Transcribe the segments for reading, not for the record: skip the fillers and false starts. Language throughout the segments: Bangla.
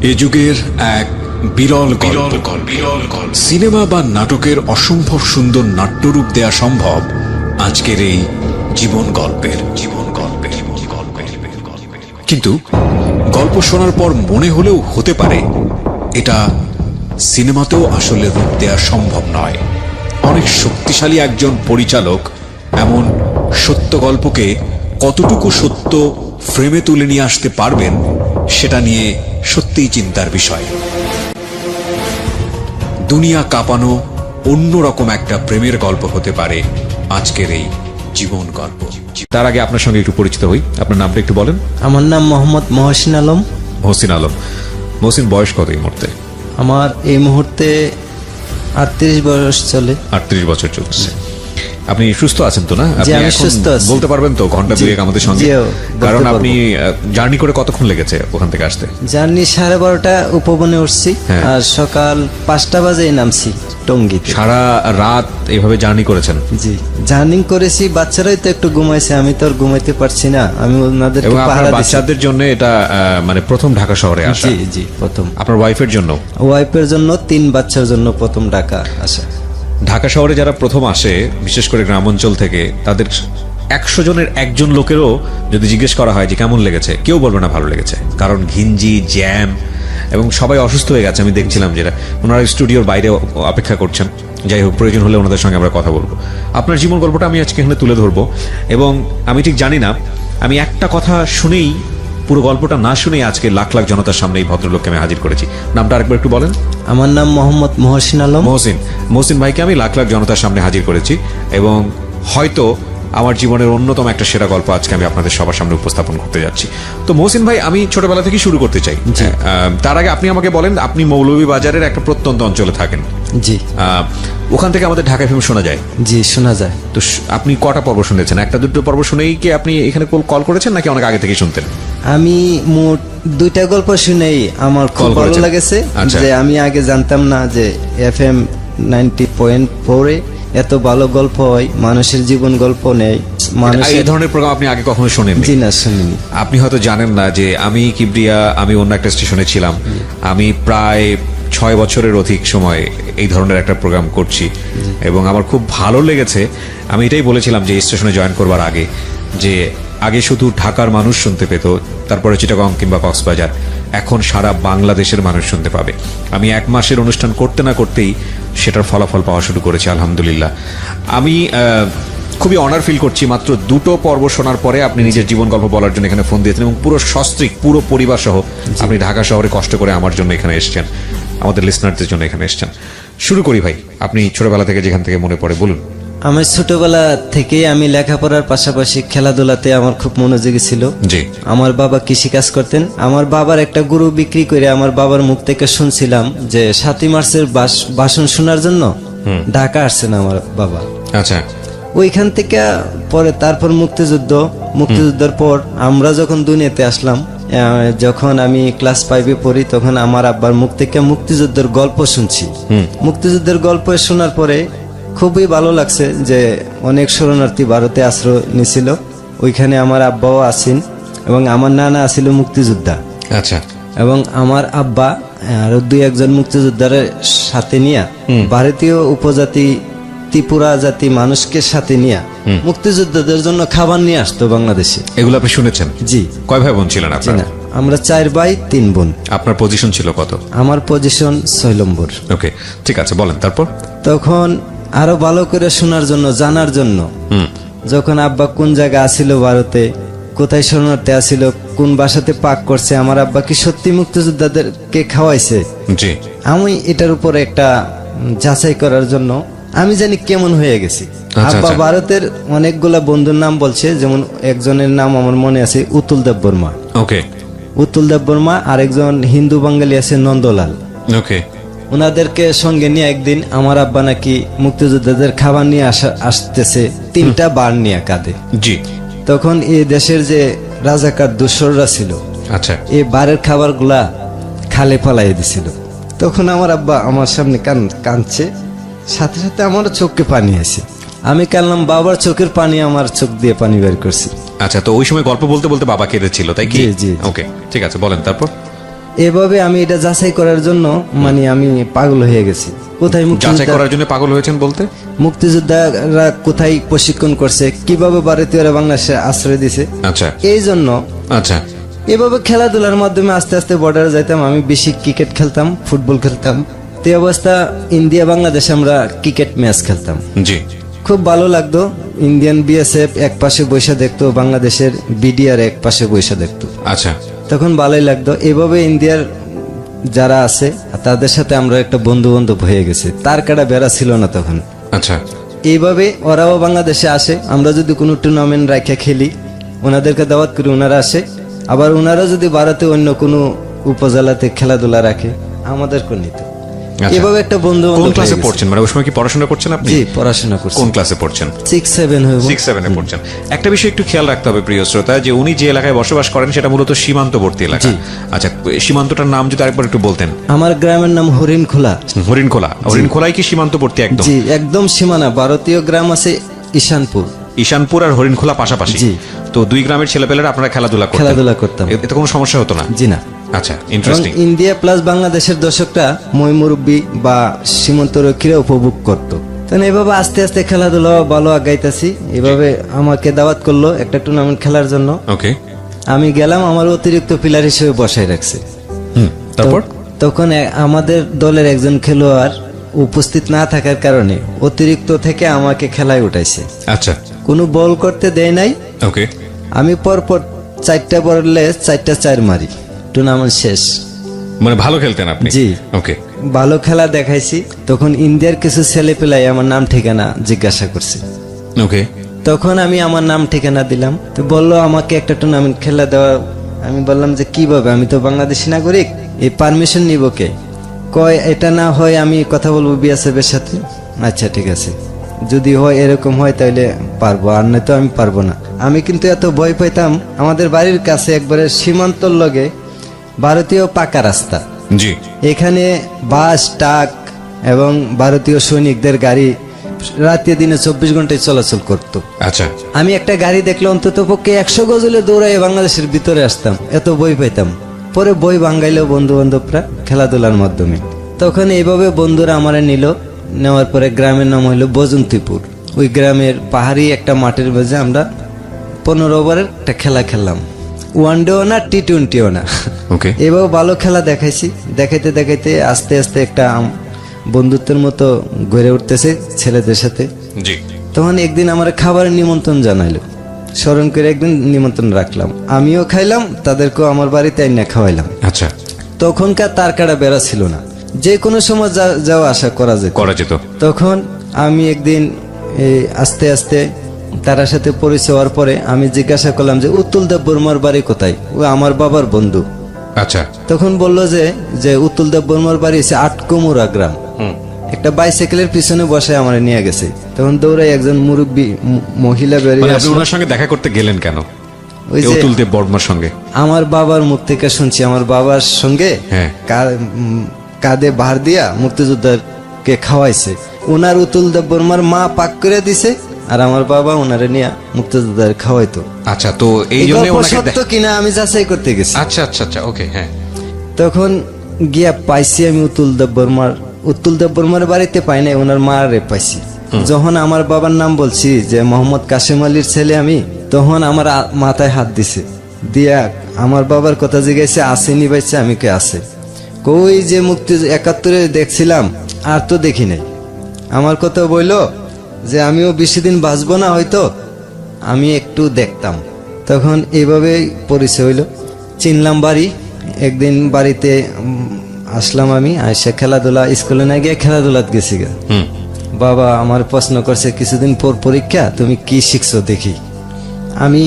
এ যুগের এক বিরল গল্প। সিনেমা বা নাটকের অসম্ভব সুন্দর নাট্যরূপ দেয়া সম্ভব আজকের এই জীবন গল্পের। কিন্তু গল্প শোনার পর মনে হলেও হতে পারে এটা সিনেমাতেও আসলে রূপ দেয়া সম্ভব নয়। অনেক শক্তিশালী একজন পরিচালক এমন সত্য গল্পকে কতটুকু সত্য ফ্রেমে তুলে নিয়ে আসতে পারবেন সেটা নিয়ে সত্যিই চিন্তার বিষয়। দুনিয়া কাঁপানো অন্যরকম একটা প্রেমের গল্প হতে পারে আজকের এই জীবন গল্প। তার আগে আপনার সঙ্গে একটু পরিচিত হই। আপনার নামটা একটু বলেন। আমার নাম মোহাম্মদ মহসিন আলম। মহসিন আলম। মহসিন, বয়স কত এই মুহূর্তে? আমার এই মুহূর্তে 38 বয়স চলে। 38 বছর চলছে। আপনি সুস্থ আছেন তো না? জি, আপনি আমি এখন সুস্থ আছি। বলতে পারবেন তো ঘন্টা দুয়েক আমাদের সঙ্গে? জিও, কারণ বলতে আপনি জার্নি করে কতক্ষণ লেগেছে ওখান থেকে আসতে? জার্নি 12:30 উপবনে উঠছি, হ্যাঁ। আর সকাল 5টা বাজে নামছি টঙ্গীতে। সারা রাত এইভাবে জার্নি করেছেন? জি, জার্নি করেছি। বাচ্চারাই তো একটু ঘুমাইছে, আমি তো আর ঘুমাইতে পারছি না, আমি ওনাদেরকে এবং পাহারা আপনার দিচ্ছি। বাচ্চাদের জন্য এটা মানে প্রথম ঢাকা শহরে আসা? জি জি, প্রথম। আপনার ওয়াইফের জন্য? ওয়াইফের জন্য, 3 বাচ্চার জন্য প্রথম ঢাকা আসা। ঢাকা শহরে যারা প্রথম আসে, বিশেষ করে গ্রাম অঞ্চল থেকে, তাদের 100 জনের একজন লোকেরও যদি জিজ্ঞেস করা হয় যে কেমন লেগেছে, কেউ বলবে না ভালো লেগেছে। কারণ ঘিঞ্জি, জ্যাম এবং সবাই অসুস্থ হয়ে গেছে। আমি দেখছিলাম যেটা ওনারা স্টুডিওর বাইরে অপেক্ষা করছেন। যাই হোক, প্রয়োজন হলে ওনাদের সঙ্গে আমরা কথা বলবো। আপনার জীবন গল্পটা আমি আজকে এখানে তুলে ধরবো এবং আমি ঠিক জানি না, আমি একটা কথা শুনেই, পুরো গল্পটা না শুনেই আজকে লাখ লাখ জনতার সামনে এই ভদ্রলোককে আমি হাজির করেছি। নামটা আরেকবার একটু বলেন। আমার নাম মোহাম্মদ মহসিন আলম। মহসিন ভাইকে আমি লাখ লাখ জনতার সামনে হাজির করেছি এবং হয়তো আমার জীবনের অন্যতম একটা সেরা গল্প আজকে আমি আপনাদের সবার সামনে উপস্থাপন করতে যাচ্ছি। তো মহসিন ভাই, আমি ছোটবেলা থেকে শুরু করতে চাই। তার আগে আপনি আমাকে বলেন, আপনি মৌলভীবাজারের একটা প্রত্যন্ত অঞ্চলে থাকেন। জি। ওখান থেকে আমাদের ঢাকা এফএম শোনা যায়? জি, শোনা যায়। তো আপনি কটা পর্ব শুনেছেন? একটা দুটো পর্ব শুনেই কি আপনি এখানে কল করেছেন নাকি অনেক আগে থেকে শুনতেন? আমি মোট 2টা গল্প শুনেই আমার খুব ভালো লেগেছে। যে আমি আগে জানতাম না যে FM 90.4 এত ভালো গল্প হয়, মানুষের জীবন গল্প নেই। এই ধরনের প্রোগ্রাম আপনি আগে কখনো শোনেন? জি না, শুনিনি। আপনি হয়তো জানেন না যে আমি কিবরিয়া, আমি অন্য একটা স্টেশনে ছিলাম। আমি প্রায় 6 বছরের অধিক সময় এই ধরনের একটা প্রোগ্রাম করছি এবং আমার খুব ভালো লেগেছে। আমি এটাই বলেছিলাম যে স্টেশনে জয়েন করবার আগে, যে আগে শুধু ঢাকার মানুষ শুনতে পেত, তারপরে চিটাগং কিংবা কক্সবাজার, এখন সারা বাংলাদেশের মানুষ শুনতে পাবে। আমি 1 মাসের অনুষ্ঠান করতে না করতেই সেটার ফলাফল পাওয়া শুরু করেছি, আলহামদুলিল্লাহ। আমি খুবই অনার ফিল করছি, মাত্র 2টো পর্ব শোনার পরে আপনি নিজের জীবন গল্প বলার জন্য এখানে ফোন দিয়েছেন এবং পুরো সস্ত্রীক, পুরো পরিবার সহ আপনি ঢাকা শহরে কষ্ট করে আমার জন্য এখানে এসেছেন, আমাদের লিসনারদের জন্য এখানে এসেছেন। শুরু করি ভাই, আপনি ছোটবেলা থেকে যেখান থেকে মনে পড়ে বলুন। আমার ছোটবেলা থেকেই আমি লেখাপড়ার পাশাপাশি খেলাধুলাতে আমার খুব মনোযোগী ছিল। জি। আমার বাবা কৃষি কাজ করতেন। আমার বাবার একটা গরু বিক্রি করে আমার বাবার মুখ থেকে শুনছিলাম যে 7ই মার্চের ভাষণ শোনার জন্য ঢাকা আসছেন আমার বাবা। আচ্ছা। ওইখান থেকে পরে তারপর মুক্তিযুদ্ধের পর আমরা যখন দুনিয়াতে আসলাম, যখন আমি ক্লাস 5-এ পড়ি, তখন আমার আব্বার মুখ থেকে মুক্তিযুদ্ধের গল্প শুনছি। মুক্তিযুদ্ধের গল্প শোনার পরে খুবই ভালো লাগছে যে অনেক শরণার্থী ভারতে আশ্রয় নিয়েছিল, ওইখানে আমার আব্বাও আছেন এবং আমার নানা আছিল মুক্তিযোদ্ধা। আচ্ছা। এবং আমার আব্বা আরো 2-1 মুক্তিযোদ্ধার সাথে নিয়ে ভারতীয় উপজাতি ত্রিপুরা জাতি মানুষকে সাথে নিয়ে মুক্তিযোদ্ধাদের জন্য খাবার নিয়ে আসতো বাংলাদেশে। এগুলো আপনি শুনেছেন? জি। কয় ভাই বোন ছিলেন আপনারা? আমরা 4 ভাই 3 বোন। আপনার পজিশন ছিল কত? আমার পজিশন 6 নম্বর। ওকে, ঠিক আছে, বলেন তারপর। তখন আরো ভালো করে শোনার জন্য, জানার জন্য, যখন আব্বা কোন জায়গা আসিল ভারতে, কোথায় শরণার্থী আসিল, কোন বাসাতে পাক করছে, আমার আব্বা কি সত্যি মুক্তিযোদ্ধাদেরকে খাওয়াইছে, জি, আমি এটার উপরে একটা যাচাই করার জন্য আমি জানি কেমন হয়ে গেছি। আব্বা ভারতের অনেকগুলা বন্ধুর নাম বলছে, যেমন একজনের নাম আমার মনে আছে, উতুল দেব বর্মা। ওকে। উতুল দেব বর্মা। আরেকজন হিন্দু বাঙালি আছে নন্দলাল। ওকে। ওনাদেরকে সঙ্গে নিয়ে একদিন আমার আব্বা নাকি মুক্তিযোদ্ধাদের খাবার নিয়ে আসতেছে 3টা বার নিয়ে কাঁধে। জি। তখন এই দেশের যে রাজাকার দোসররা ছিল, আচ্ছা, এই বারের খাবারগুলা খালে পালাই দিছিল। তখন আমার আব্বা আমার সামনে কাঁদছে, সাথে সাথে আমার চোখে পানি আসে। আমি কাঁদলাম, বাবার চোখের পানি আমার চোখ দিয়ে পানি বের করছি। আচ্ছা, তো ওই সময় গল্প বলতে বলতে বাবা কেঁদেছিল, তাই কি? জি। ওকে, ঠিক আছে, বলেন তারপর। এভাবে আমি এটা যাচাই করার জন্য মানে আমি পাগল হয়ে গেছি। কোথায় যাচাই মুক্তিযোদ্ধা করার জন্য পাগল হয়েছেন বলতে? মুক্তিযোদ্ধারা কোথায় প্রশিক্ষণ করছে, কিভাবে ভারতীয়রা বাংলাদেশে আশ্রয় দিছে, আচ্ছা এই জন্য আচ্ছা এভাবে খেলাধুলার মাধ্যমে আস্তে আস্তে বর্ডারে যাইতাম। আমি বেশি ক্রিকেট খেলতাম, ফুটবল খেলতাম। তে অবস্থা ইন্ডিয়া বাংলাদেশে আমরা ক্রিকেট ম্যাচ খেলতাম, জি খুব ভালো লাগতো। ইন্ডিয়ান বিএসএফ এক পাশে বৈশা দেখতো, বাংলাদেশের বিডিআর এক পাশে বৈশা দেখতো, আচ্ছা তখন ভালোই লাগতো। এভাবে ইন্ডিয়ার যারা আছে তাদের সাথে আমরা একটা বন্ধু বান্ধব হয়ে গেছে, তার কাটা বেড়া ছিল না তখন। আচ্ছা এইভাবে ওরাও বাংলাদেশে আসে, আমরা যদি কোনো টুর্নামেন্ট রাখা খেলি ওনাদেরকে দাওয়াত করি, ওনারা আসে। আবার ওনারা যদি ভারতে অন্য কোনো উপজেলাতে খেলাধুলা রাখে আমাদেরকে নিত। আচ্ছা। এভাবে একটা বন্ধু কোন ক্লাসে পড়ছেন, মানে ওই সময় কি পড়াশোনা করছেন আপনি? জি পড়াশোনা করছি, কোন ক্লাসে পড়ছেন? 6-7 হইব। 6-7 এ পড়ছেন। একটা বিষয় একটু খেয়াল রাখতে হবে প্রিয় শ্রোতা, যে উনি যে এলাকায় বসবাস করেন সেটা মূলত সীমান্তবর্তী এলাকা। জি। আচ্ছা, সীমান্তটার নাম যদি আরেকবার একটু বলতেন। আমার গ্রামের নাম হরিণখোলা। হরিণখোলা। হরিণখোলাই কি সীমান্তবর্তী একদম? জি একদম সীমানা। ভারতীয় গ্রাম আছে ঈশানপুর। ঈশানপুর আর হরিণখোলা পাশাপাশি। জি। তো দুই গ্রামের ছেলেপেলেরা আপনারা খেলাধুলা করতাম। এতে কোনো সমস্যা হতো না? জি না। আচ্ছা, এবং ইন্টারেস্টিং। ইন্ডিয়া প্লাস বাংলাদেশের দর্শকরা মই মুরব্বী বা সীমান্তরক্ষীরা উপভোগ করতো। তখন এভাবে আস্তে আস্তে খেলাধুলা ভালো আগাইতেছি। এভাবে আমাকে দাওয়াত করলো একটা টুর্নামেন্ট খেলার জন্য। ওকে। আমি গেলাম, আমার অতিরিক্ত প্লেয়ার হিসেবে বসায় রাখছে। তারপর তখন আমাদের দলের একজন খেলোয়াড় উপস্থিত না থাকার কারণে অতিরিক্ত থেকে আমাকে খেলায় উঠাইছে। আচ্ছা, কোনো বল করতে দেয় নাই। ওকে। আমি পরপর 4টা বললে 4টা 4 মারি, টুর্নামেন্ট শেষ। মানে ভালো খেলতেন আপনি? জি। ওকে। ভালো খেলা দেখাইছি। তখন ইন্ডিয়ার কিছু ছেলে পেলাই আমার নাম ঠিকানা জিজ্ঞাসা করছে। ওকে। তখন আমি আমার নাম ঠিকানা দিলাম। তো বললো আমাকে একটা টুর্নামেন্ট খেলা দেওয়া। আমি বললাম যে কিভাবে, আমি তো বাংলাদেশি নাগরিক, এই পারমিশন নিব কে? কয় এটা না হয় আমি কথা বলবো বিএসএফ এর সাথে। আচ্ছা ঠিক আছে, যদি হয় এরকম হয় তাহলে পারবো, আর নয়তো আমি পারবো না। আমি কিন্তু এত ভয় পাইতাম। আমাদের বাড়ির কাছে একবারে সীমান্তর লগে ভারতীয় পাকা রাস্তা। জি। এখানে বাস, ট্রাক এবং ভারতীয় সৈনিকদের গাড়ি রাতে দিনে 24 ঘন্টায় চলাচল করত। আচ্ছা। আমি একটা গাড়ি দেখলে অন্তত পক্ষে 100 গজলে দৌড়াই বাংলাদেশের ভিতরে আসতাম, এত বই পাইতাম। পরে বই ভাঙ্গাইলো বন্ধু বান্ধবরা খেলাধুলার মাধ্যমে। তখন এইভাবে বন্ধুরা আমারে নিল। নেওয়ার পরে গ্রামের নাম হইলো বজন্তিপুর। ওই গ্রামের পাহাড়ি একটা মাঠের মাঝে আমরা 15 ওভারের একটা খেলা খেললাম। ওয়ানডেও না, টি20ও না। ওকে। এভাবে ভালো খেলা দেখাইছি। দেখাইতে দেখাইতে আস্তে আস্তে একটা বন্ধুত্বের মতো গড়ে উঠতেছে ছেলেদের সাথে। জি। তখন একদিন আমার খাবারের নিমন্ত্রণ জানাইলো, স্মরণ করে একদিন নিমন্ত্রণ রাখলাম। আমিও খাইলাম, তাদেরকেও আমার বাড়িতে আইনা খাওয়াইলাম। আচ্ছা। তখনকার তার কাটা বেড়া ছিল না, যে কোনো সময় যাওয়া আসা করা যেত। তখন আমি একদিন আস্তে আস্তে তার সাথে পরিচয় হওয়ার পরে আমি জিজ্ঞাসা করলাম যে উত্তুল দেব বর্মার বাড়ি কোথায়? ও আমার বাবার বন্ধু। আচ্ছা। তখন বললো যে উত্তুল দেব বর্মার বাড়ি হচ্ছে আটকুমুরা গ্রাম। একটা বাইসাইকেলের পিছনে বসে আমার নিয়ে গেছে। তখন দৌড়াই একজন মুরব্বী মহিলা বেরিয়ে আপনি ওনার সঙ্গে দেখা করতে গেলেন কেন? ওই যে অতুল দেব বর্মার সঙ্গে আমার বাবার মুখ থেকে শুনছি, আমার বাবার সঙ্গে হ্যাঁ। কাঁধে ভার দিয়া মুক্তিযোদ্ধাকে খাওয়াইছে। ওনার উতুল দেব বর্মার মা পাক করে দিছে, আর আমার বাবা ওনারে নিয়ে মুক্তিযোদ্ধার খাওয়াইতো। আচ্ছা, তো এই জন্য সত্য কিনা আমি যাচাই করতে গেছি। আচ্ছা আচ্ছা আচ্ছা, ওকে। হ্যাঁ। তখন গিয়া পাইছি আমি উতুল দেব বর্মার বাড়িতে পাই নাই, ওনার মারে পাইছি। যখন আমার বাবার নাম বলছি যে মোহাম্মদ কাশেম আলীর ছেলে আমি, তখন আমার মাথায় হাত দিছে, দিয়া আমার বাবার কথা জিজ্ঞাসা আসেনি বাইছে? আমি কে আছে? কই যে মুক্তি 71-এ দেখছিলাম, আর তো দেখি নাই। আমার কথা বললো যে আমিও বেশি দিন বাঁচবো না, হয়তো আমি একটু দেখতাম। তখন এইভাবে পরিচয় হইল, চিনলাম বাড়ি। একদিন বাড়িতে আসলাম আমি, আইসা খেলাধুলা, স্কুলে না গিয়ে খেলাধুলাত গেছি গা। বাবা আমার প্রশ্ন করছে কিছুদিন পর পরীক্ষা, তুমি কি শিখছো দেখি। আমি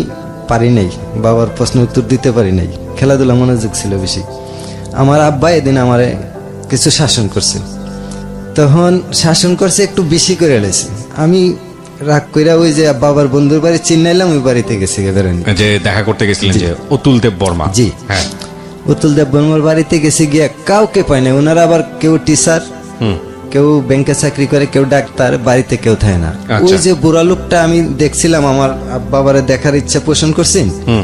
পারি নাই, বাবার প্রশ্ন উত্তর দিতে পারি নাই, খেলাধুলা মনোযোগ ছিল বেশি। আমার আব্বা এদিন আমারে কিছু শাসন করছে। তখন শাসন করছে একটু বেশি করে এলেছে। আমি রাগ কইরা ওই যে বাবার বন্ধুর বাড়ি চিনাইলাম, ওই বাড়িতে গেছি বেরোনি, যে দেখা করতে গেছিলেন যে অতুল দেব বর্মা। জি। হ্যাঁ। উতুল দেব বর্মার বাড়িতে গেছি, গিয়া কাউকে পাই না। ওনারা আবার কেউ টিচার, কেউ ব্যাংকে চাকরি করে, কেউ ডাক্তার, বাড়িতে কেউ থাকে না। ওই যে বুড়া লোকটা আমি দেখছিলাম, আমার বাবারে দেখার ইচ্ছা পোষণ করছি,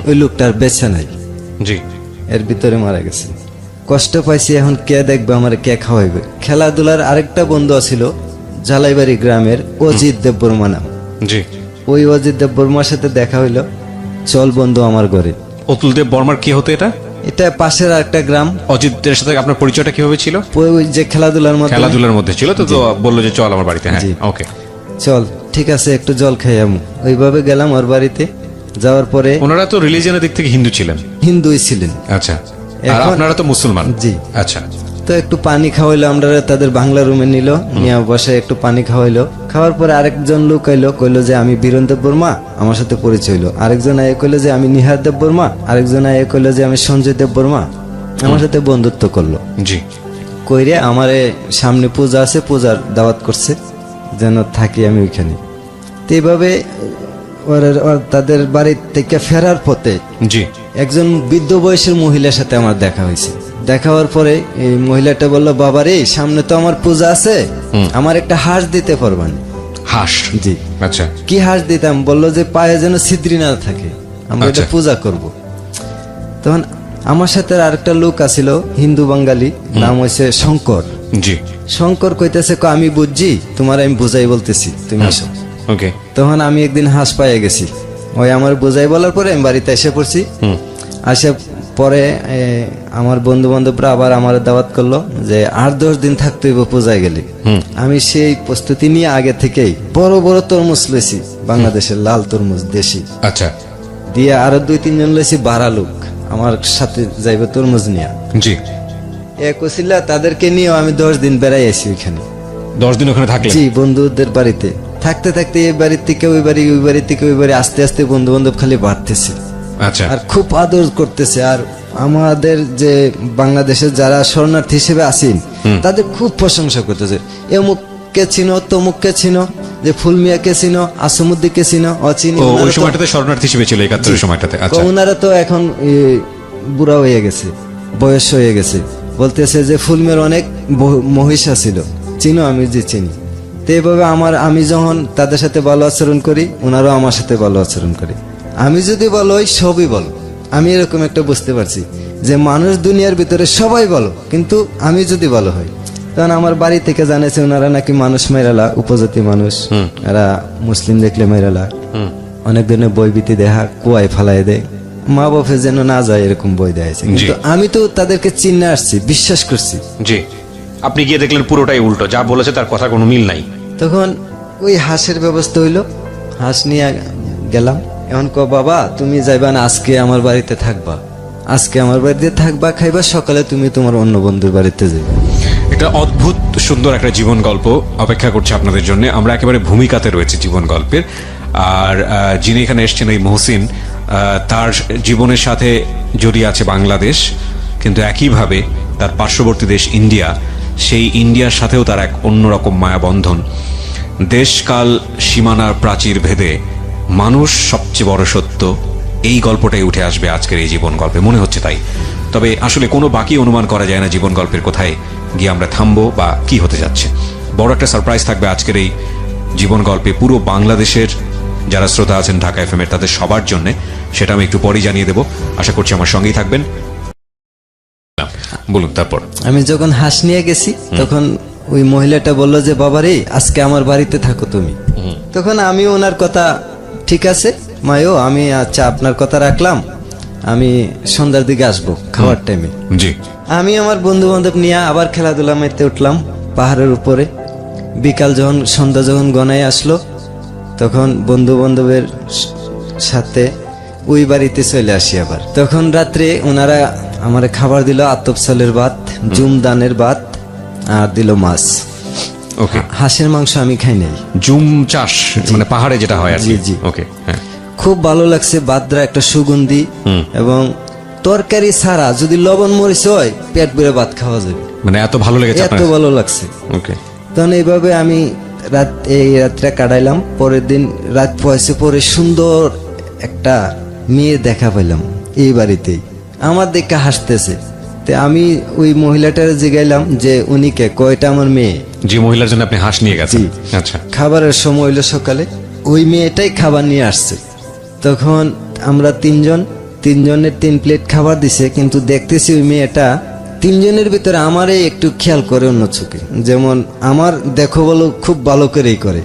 ওই লোকটার বেছে নাই। জি। এর ভিতরে মারা গেছে। কষ্ট পাইছি, এখন কে দেখবে আমার, কে খাওয়াইবে। খেলাধুলার আরেকটা বন্ধু ছিল ঝালাইবাড়ি গ্রামের অজিত দেববর্মা নাম। জি। ওই অজিত দেববর্মার সাথে দেখা হইলো, চল বন্ধু আমার ঘরে। অতুল দেব বর্মার কি হতো এটা? এটা পাশের একটা গ্রাম। অজিতের সাথে আপনার পরিচয়টা কিভাবে ছিল? ওই যে খেলাধুলার মধ্যে, খেলাধুলার মধ্যে ছিল তো, তো বললো যে চল আমার বাড়িতে। হ্যাঁ, জি। ওকে, চল ঠিক আছে, একটু জল খাই আমি। ওইভাবে গেলাম ওর বাড়িতে। যাওয়ার পরে ওনারা তো রিলিজিয়নের দিক থেকে হিন্দু ছিলেন। হিন্দুই ছিলেন। আচ্ছা, আর এখন- আপনারা তো মুসলমান। জি। আচ্ছা, তো একটু পানি খাওয়াইলো, আমরা তাদের বাংলা রুমে নিল, নিয়ে বসে একটু পানি খাওয়াইলো। খাওয়ার পরে আরেকজন লোক আইলো, কইলো যে আমি বীরেন দেববর্মা, আমার সাথে পরিচয় হইলো। আরেকজন আয়ে কইলো যে আমি নিহার দেববর্মা, আরেকজন আয়ে কইলো যে আমি সঞ্জয় দেববর্মা, আমার সাথে বন্ধুত্ব করলো। জি। কইরে আমারে সামনে পূজা আছে, পূজার দাওয়াত করছে যেন থাকি আমি ওইখানে। তো এইভাবে তাদের বাড়ি থেকে ফেরার পথে জি। একজন বৃদ্ধ বয়সের মহিলার সাথে আমার দেখা হয়েছে। দেখা হওয়ার পরে এই মহিলাটা বললো, বাবা রে, সামনে তো আমার পূজা আছে, আমার একটা হাঁস দিতে পারবেন? হাঁস? জি। আচ্ছা। কি হাঁস দিতাম? বললো যে পায়ে যেন ছিদ্রি না থাকে, আমরা এটা আচ্ছা। পূজা করব। তখন আমার সাথে আরেকটা লোক আছিল হিন্দু বাঙালি, নাম হয়েছে শঙ্কর। জি। শঙ্কর কইতেছে, আমি বুঝছি, তোমার আমি বুঝাই বলতেছি, তুমি আসো। ওকে। তখন আমি একদিন হাঁস পাইয়ে গেছি, ওই আমার বোঝাই বলার পরে আমি বাড়িতে এসে পড়ছি। আসে পরে আমার বন্ধু বান্ধবরা আবার আমার দাওয়াত করলো যে 8-10 দিন থাকতে হইব পূজায় গেলে। আমি সেই প্রস্তুতি নিয়ে আগে থেকেই বড় বড় তরমুজ লইছি, বাংলাদেশের লাল তরমুজ দেশি। আচ্ছা। দিয়ে আরো 2-3 জন লইছি বাড়া লোক আমার সাথে যাইবে তরমুজ নিয়ে। জি। এক ওসিলা তাদেরকে নিয়েও আমি 10 দিন বেড়াই আছি ওইখানে। 10 দিন ওখানে থাকলেন? জি, বন্ধুদের বাড়িতে থাকতে থাকতে এই বাড়ির থেকে ওই বাড়ি, ওই বাড়ি থেকে ওই বাড়ি, আস্তে আস্তে বন্ধু বান্ধব খালি বাড়তেছে। আচ্ছা। আর খুব আদর করতেছে। আর আমাদের যে বাংলাদেশের যারা শরণার্থী হিসেবে আছেন, তাদের খুব প্রশংসা করতেছে। এমুককে চিনো, তমুককে চিনো, যে ফুলমিয়াকে চিনো, আসিমুদ্দিনকে চিনো, অচিনি। ও, ওই সময়টাতে শরণার্থী হিসেবে ছিল 71 সময়টাতে। আচ্ছা। ওনারা তো এখন বুড়া হয়ে গেছে, বয়স হয়ে গেছে। বলতেছে যে ফুলমিয়ার অনেক মহিষা ছিল, চিনো? আমি যে চিনি। তো এইভাবে আমি যখন তাদের সাথে ভালো আচরণ করি, ওনারাও আমার সাথে ভালো আচরণ করে। আমি যদি ভালো হই, সবই ভালো। আমি এরকম একটা বুঝতে পারছি যে মানুষ দুনিয়ার ভিতরে সবাই ভালো, কিন্তু আমি যদি ভালো হই। তখন আমার বাড়ি থেকে জানাইছে ওনারা নাকি মানুষ মেরালা, উপজাতি মানুষ, এরা মুসলিম দেখলে মেরালা, অনেক ধরনের বই বিতি দেখা, কুয়ায় ফালাই দেয়, মা বাপে যেন না যায় এরকম বই দেয়াছে। কিন্তু আমি তো তাদেরকে চিনে আসছি, বিশ্বাস করছি। জি। আপনি গিয়ে দেখলেন পুরোটাই উল্টো, যা বলেছে তার কথা কোনো মিল নাই। তখন ওই হাঁসের ব্যবস্থা হইলো, হাঁস নিয়ে গেলাম। এখন বাবা, তুমি যাইবা না, আজকে আমার বাড়িতে থাকবা, আজকে আমার বাড়িতে থাকবা, খাইবা, সকালে তুমি তোমার অন্য বন্ধুর বাড়িতে যাবে। এটা অদ্ভুত সুন্দর একটা জীবন গল্প অপেক্ষা করছে আপনাদের জন্য। আমরা একেবারে ভূমিকাতে রয়েছে জীবন গল্পের। আর যিনি এখানে এসছেন, এই মহসিন, তার জীবনের সাথে জড়িয়ে আছে বাংলাদেশ, কিন্তু একইভাবে তার পার্শ্ববর্তী দেশ ইন্ডিয়া, সেই ইন্ডিয়ার সাথেও তার এক অন্যরকম মায়াবন্ধন। দেশকাল সীমানার প্রাচীর ভেদে মানুষ সবচেয়ে বড় সত্য, এই গল্পটাই উঠে আসবে আজকের এই জীবন গল্পে, মনে হচ্ছে তাই। তবে আসলে কোনো বাকি অনুমান করা যায় না জীবন গল্পের কোথায় গিয়ে আমরা থামবো বা কি হতে যাচ্ছে। বড় একটা সারপ্রাইজ থাকবে আজকের এই জীবন গল্পে পুরো বাংলাদেশের যারা শ্রোতা আছেন ঢাকা এফএম এর, তাদের সবার জন্য। সেটা আমি একটু পরেই জানিয়ে দেবো। আশা করছি আমার সঙ্গেই থাকবেন। বলুন তারপর। আমি যখন হাঁস নিয়ে গেছি, তখন ওই মহিলাটা বললো যে বাবারে, আজকে আমার বাড়িতে থাকো তুমি। তখন আমি ওনার কথা, ঠিক আছে মায়ো, আমি আচ্ছা আপনার কথা রাখলাম, আমি সন্ধ্যার দিকে আসবো খাওয়ার টাইমে। জি। আমি আমার বন্ধু বান্ধব নিয়ে আবার খেলাধুলা মেতে উঠলাম পাহাড়ের উপরে। বিকাল যখন, সন্ধ্যা যখন গনাই আসলো, তখন বন্ধু বান্ধবের সাথে ওই বাড়িতে চলে আসি আবার। তখন রাত্রে ওনারা আমার খাবার দিল, আতপ চালের ভাত, জুম দানের ভাত, আর দিল মাছ। ওকে। হাঁসের মাংস আমি খাই নাই। জুম চাষ মানে পাহাড়ে যেটা হয় আর কি। জি, জি। ওকে, হ্যাঁ। খুব ভালো লাগছে, বাদরা একটা সুগন্ধি, এবং তরকারি ছাড়া যদি লবণ মরিচ হয়, পেট ভরে ভাত খাওয়া যাবে। মানে এত ভালো লেগেছে এত আপনার? ভালো লাগছে। ওকে। তখন এইভাবে আমি এই রাতটা কাটাইলাম। পরের দিন রাত পয়সে পরে সুন্দর একটা মেয়ে দেখা পাইলাম এই বাড়িতেই, আমার দেখে হাসতেছে। তে আমি ওই মহিলাটার জিগাইলাম যে উনি কে? কয়টা আমার মেয়ে। যে মহিলার জন্য আপনি হাঁস নিয়ে গেছেন? আচ্ছা। খাবারের সময় হইলো সকালে, ওই মেয়েটাই খাবার নিয়ে আসছে। তখন আমরা তিনজনের 3 প্লেট খাবার দিছে, কিন্তু দেখতেছি ওই মেয়েটা তিনজনের ভিতরে আমারে একটু খেয়াল করে অন্য চোখে, যেমন আমার দেখো বলো খুব ভালো করেই করে,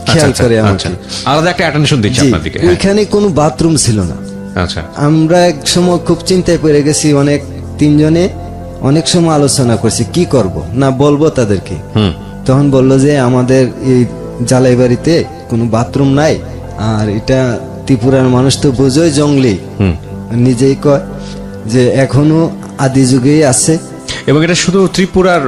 খেয়াল করে আমাকে। আলাদা একটা অ্যাটেনশন দিচ্ছে জি, আপনার দিকে। হ্যাঁ। ওইখানে কোনো বাথরুম ছিল না। আচ্ছা আমরা এক সময় খুব চিন্তায় পড়ে গেছি, তিনজনে অনেক সময় আলোচনা করছি কি করব না বলবো তাদেরকে। হুম তখন বললো যে আমাদের এই জালাই বাড়িতে কোনো বাথরুম নাই, আর এটা ত্রিপুরার মানুষ তো বোঝোই জঙ্গলি, হুম নিজেই কয় যে এখনো আদি যুগেই আছে। এবং এটা শুধু ত্রিপুরার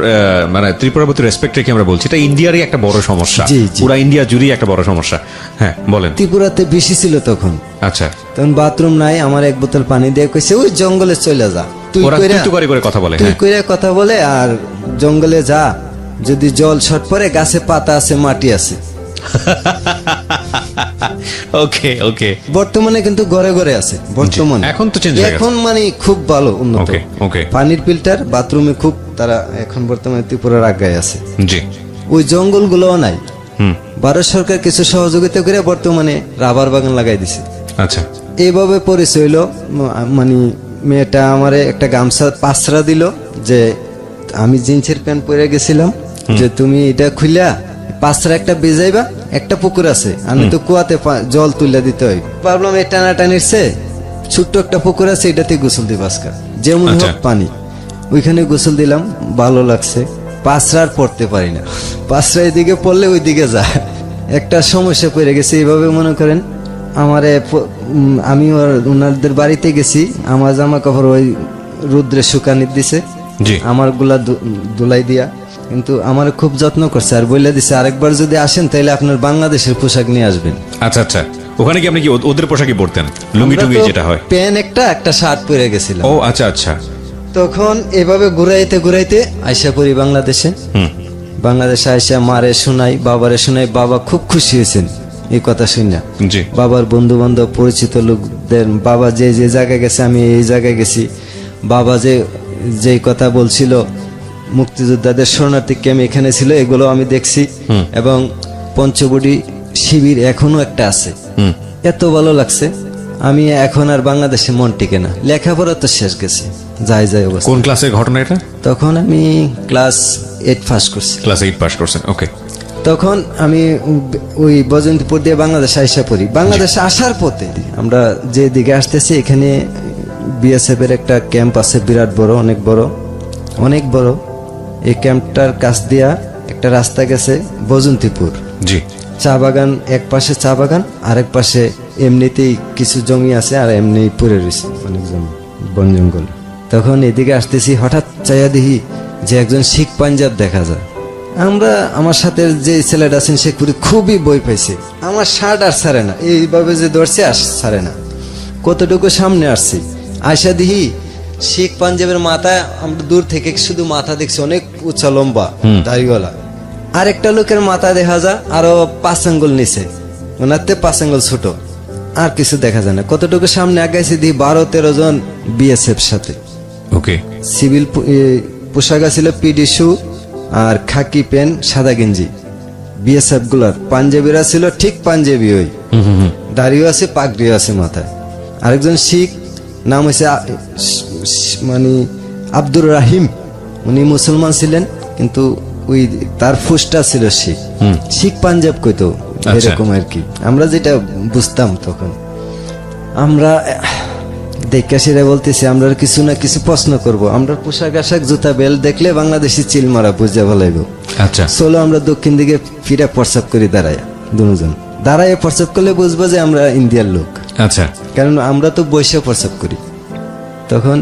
মানে ত্রিপুরার প্রতি রেসপেক্ট রেখে আমরা বলছি, এটা ইন্ডিয়ারই একটা বড় সমস্যা, জি, জি। পুরা ইন্ডিয়া জুড়েই একটা বড় সমস্যা। হ্যাঁ বলেন। ত্রিপুরাতে বেশি ছিল তখন। আচ্ছা তখন বাথরুম নাই, আমার এক বোতল পানি দিয়ে কইছে ওই জঙ্গলে চলে যা, ওরা তুই করে কথা বলে। তুই হ্যাঁ কইরা কথা বলে, আর জঙ্গলে যা, যদি জল শর্ট পরে গাছে পাতা আছে মাটি আছে। ওকে ওকে বর্তমানে কিন্তু ঘরে ঘরে আছে বর্তমানে, এখন তো change হয়ে গেছে। এখন মানে খুব ভালো উন্নত। ওকে, ওকে। পানির ফিল্টার বাথরুমে খুব, তারা এখন বর্তমানে ত্রিপুরার আগায় আছে। জি ওই জঙ্গল গুলোও নাই। হুম ভারত সরকার কিছু সহযোগিতা করে বর্তমানে রাবার বাগান লাগাই দিছে। আচ্ছা এইভাবে পরিচয় হইলো, মানে মেয়েটা আমারে একটা গামছা পাঁচরা দিল, যে আমি জিন্সের প্যান্ট পরে গেছিলাম, যে তুমি এটা খুইলা পাঁচরা একটা বেজাইবা, একটা পুকুর আছে, আমি তো কুয়াতে জল তুলে দিতে হয়, ভাবলাম এই টানাটানির চেয়ে ছোট্ট একটা পুকুর আছে, এটাতে গোসল দিব আজকে, যেমন আচ্ছা। হোক পানি। ওইখানে গোসল দিলাম, ভালো লাগছে। পাঁচরার পড়তে পারি না, পাঁচরা এদিকে পড়লে ওইদিকে যায়, একটা সমস্যা পড়ে গেছে। এইভাবে মনে করেন আমারে আমি ওনাদের বাড়িতে গেছি, আমার জামা কাপড় ওই রুদ্রে শুকানি দিছে, জি আমার গুলা দুলাই দিয়া, কিন্তু আমার খুব যত্ন করছে, আর বলে দিছে আরেকবার যদি আসেন তাহলে আপনার বাংলাদেশের পোশাক নিয়ে আসবেন। আচ্ছা আচ্ছা ওখানে কি আপনি কি ওদের পোশাকই পরতেন, লুঙ্গি টুঙ্গি যেটা হয়? প্যান্ট একটা শার্ট পরে গেছিলাম। ও আচ্ছা আচ্ছা তখন এভাবে ঘুরাইতে ঘুরাইতে আইসা পড়ি বাংলাদেশে। হুম বাংলাদেশে আইসা মারে শোনাই, বাবারে শোনাই, বাবা খুব খুশি হয়েছেন এই কথা শুনে। জি বাবার বন্ধু বান্ধব পরিচিত লোকদের, বাবা যে যে জায়গায় গেছে আমি এই জায়গায় গেছি, বাবা যে কথা বলছিল মুক্তিযোদ্ধাদের শরণার্থী ক্যাম্প এখানে ছিল, এগুলো আমি দেখছি। এবং পঞ্চবটি শিবির এখনো একটা আছে। হুম এত ভালো লাগছে, আমি এখন আর বাংলাদেশে মন টিকে না, লেখাপড়া তো শেষ গেছে, যাই যাই অবস্থা। কোন ক্লাসের ঘটনা এটা? তখন আমি ক্লাস 8 পাস করছি। ক্লাস 8 পাস করছেন। ওকে তখন আমি ওই বজন্তপুর দিয়ে বাংলাদেশে আইসা পড়ি। বাংলাদেশে আসার পথে আমরা যে দিকে আসতেছি, এখানে বিএসএফ এর একটা ক্যাম্প আছে, বিরাট বড়, অনেক বড়, অনেক বড়। এই ক্যাম্পটার কাছ দিয়া একটা রাস্তা গেছে বজন্তিপুর। জি চা বাগান, এক পাশে চা বাগান, আরেক পাশে এমনিতেই কিছু জমি আছে, আর এমনি পড়ে রয়েছে অনেক জমি, বন জঙ্গল। তখন এদিকে আসতেছি, হঠাৎ চাইয়া দেখি যে একজন শিখ পাঞ্জাব দেখা যায়। আমরা, আমার সাথে যে ছেলেটা আছেন সে খুবই বই পাইছে, আমার শার্ট আর ছাড়ে না, এইভাবে যে ধরছে আর ছাড়ে না। কতটুকু সামনে আসছি, আয়সা দিহি শিখ পাঞ্জাবের মাথা, আমরা দূর থেকে শুধু মাথা দেখছি, অনেক উঁচা লম্বা দাড়িওয়ালা। আরেকটা লোকের মাথা দেখা যায় আরো 5 আঙ্গুল নিচে, ওনার 5 আঙ্গুল ছোট, আর কিছু দেখা যায় না। কতটুকু সামনে আগাইছি দিই 12-13 জন বিএসএফ সাথে। ওকে সিভিল পোশাক ছিল, পিডি শু আর খাকি প্যান্ট, সাদা গেঞ্জি। বিএসএফ গুলার পাঞ্জাবিরা ছিল ঠিক পাঞ্জাবি, ওই দাড়িও আছে, পাগড়িও আছে মাথায়। আরেকজন শিখ, নাম হয়েছে মানে আব্দুর রাহিম, উনি মুসলমান ছিলেন, কিন্তু ওই তার ফুসটা ছিল শিখ, শিখ পাঞ্জাব কইতো, এরকম আর কি। আমরা যেটা বুঝতাম তখন, আমরা দেখে সেটা বলতেছি আমরা কিছু না কিছু প্রশ্ন করব, আমরা পোশাক আশাক জুতা বেল দেখলে বাংলাদেশি চিল মারা বুঝে ভালাইব। আচ্ছা চলো আমরা দক্ষিণ দিকে ফিরে প্রস্রাব করি, দাঁড়ায় দুজন দাঁড়ায় প্রস্রাব করলে বুঝবো যে আমরা ইন্ডিয়ার লোক। আচ্ছা কারণ আমরা তো বসে প্রস্রাব করি। তখন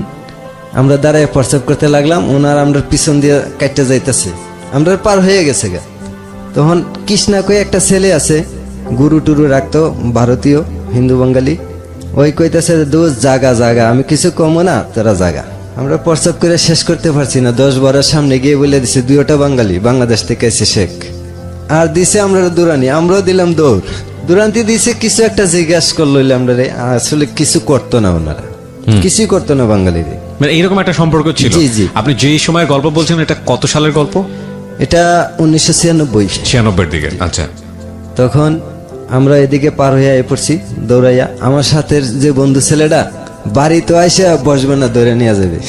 আমরা দাঁড়ায় প্রস্রাব করতে লাগলাম, ওনার আমরা পিছন দিয়ে কাটতে যাইতেছে, আমরা পার হয়ে গেছে গা। তখন কৃষ্ণা কয়ে একটা ছেলে আছে, গুরু টুরু রাখতো, ভারতীয় হিন্দু বাঙালি, ওই কইতেছে দোষ জাগা জাগা, আমি কিছু কমো না, তোরা জাগা। আমরা প্রস্রাব করে শেষ করতে পারছি না, 10-12 সামনে গিয়ে বলে দিছে দুইটা বাঙালি, বাংলাদেশ থেকে এসে শেখ, আর দিছে আমরা দৌড়ানি, আমরাও দিলাম দৌড়। দুরান্তি দিছে, কিছু একটা জিজ্ঞাসা করলো আমরা রে, আসলে কিছু করতো না ওনারা, কিছুই করতো না বাঙালিরে। মানে এইরকম একটা সম্পর্ক ছিল। জি, জি। আপনি যেই সময় গল্প বলছেন, এটা কত সালের গল্প? এটা 1996। 96 দিকে। আচ্ছা তখন আমরা এদিকে পার হইয়া পড়ছি দৌড়াইয়া। আমার সাথে যে বন্ধু ছেলেটা বাড়ি তো আইসা বসবে না, ধরে নিয়ে যাবে,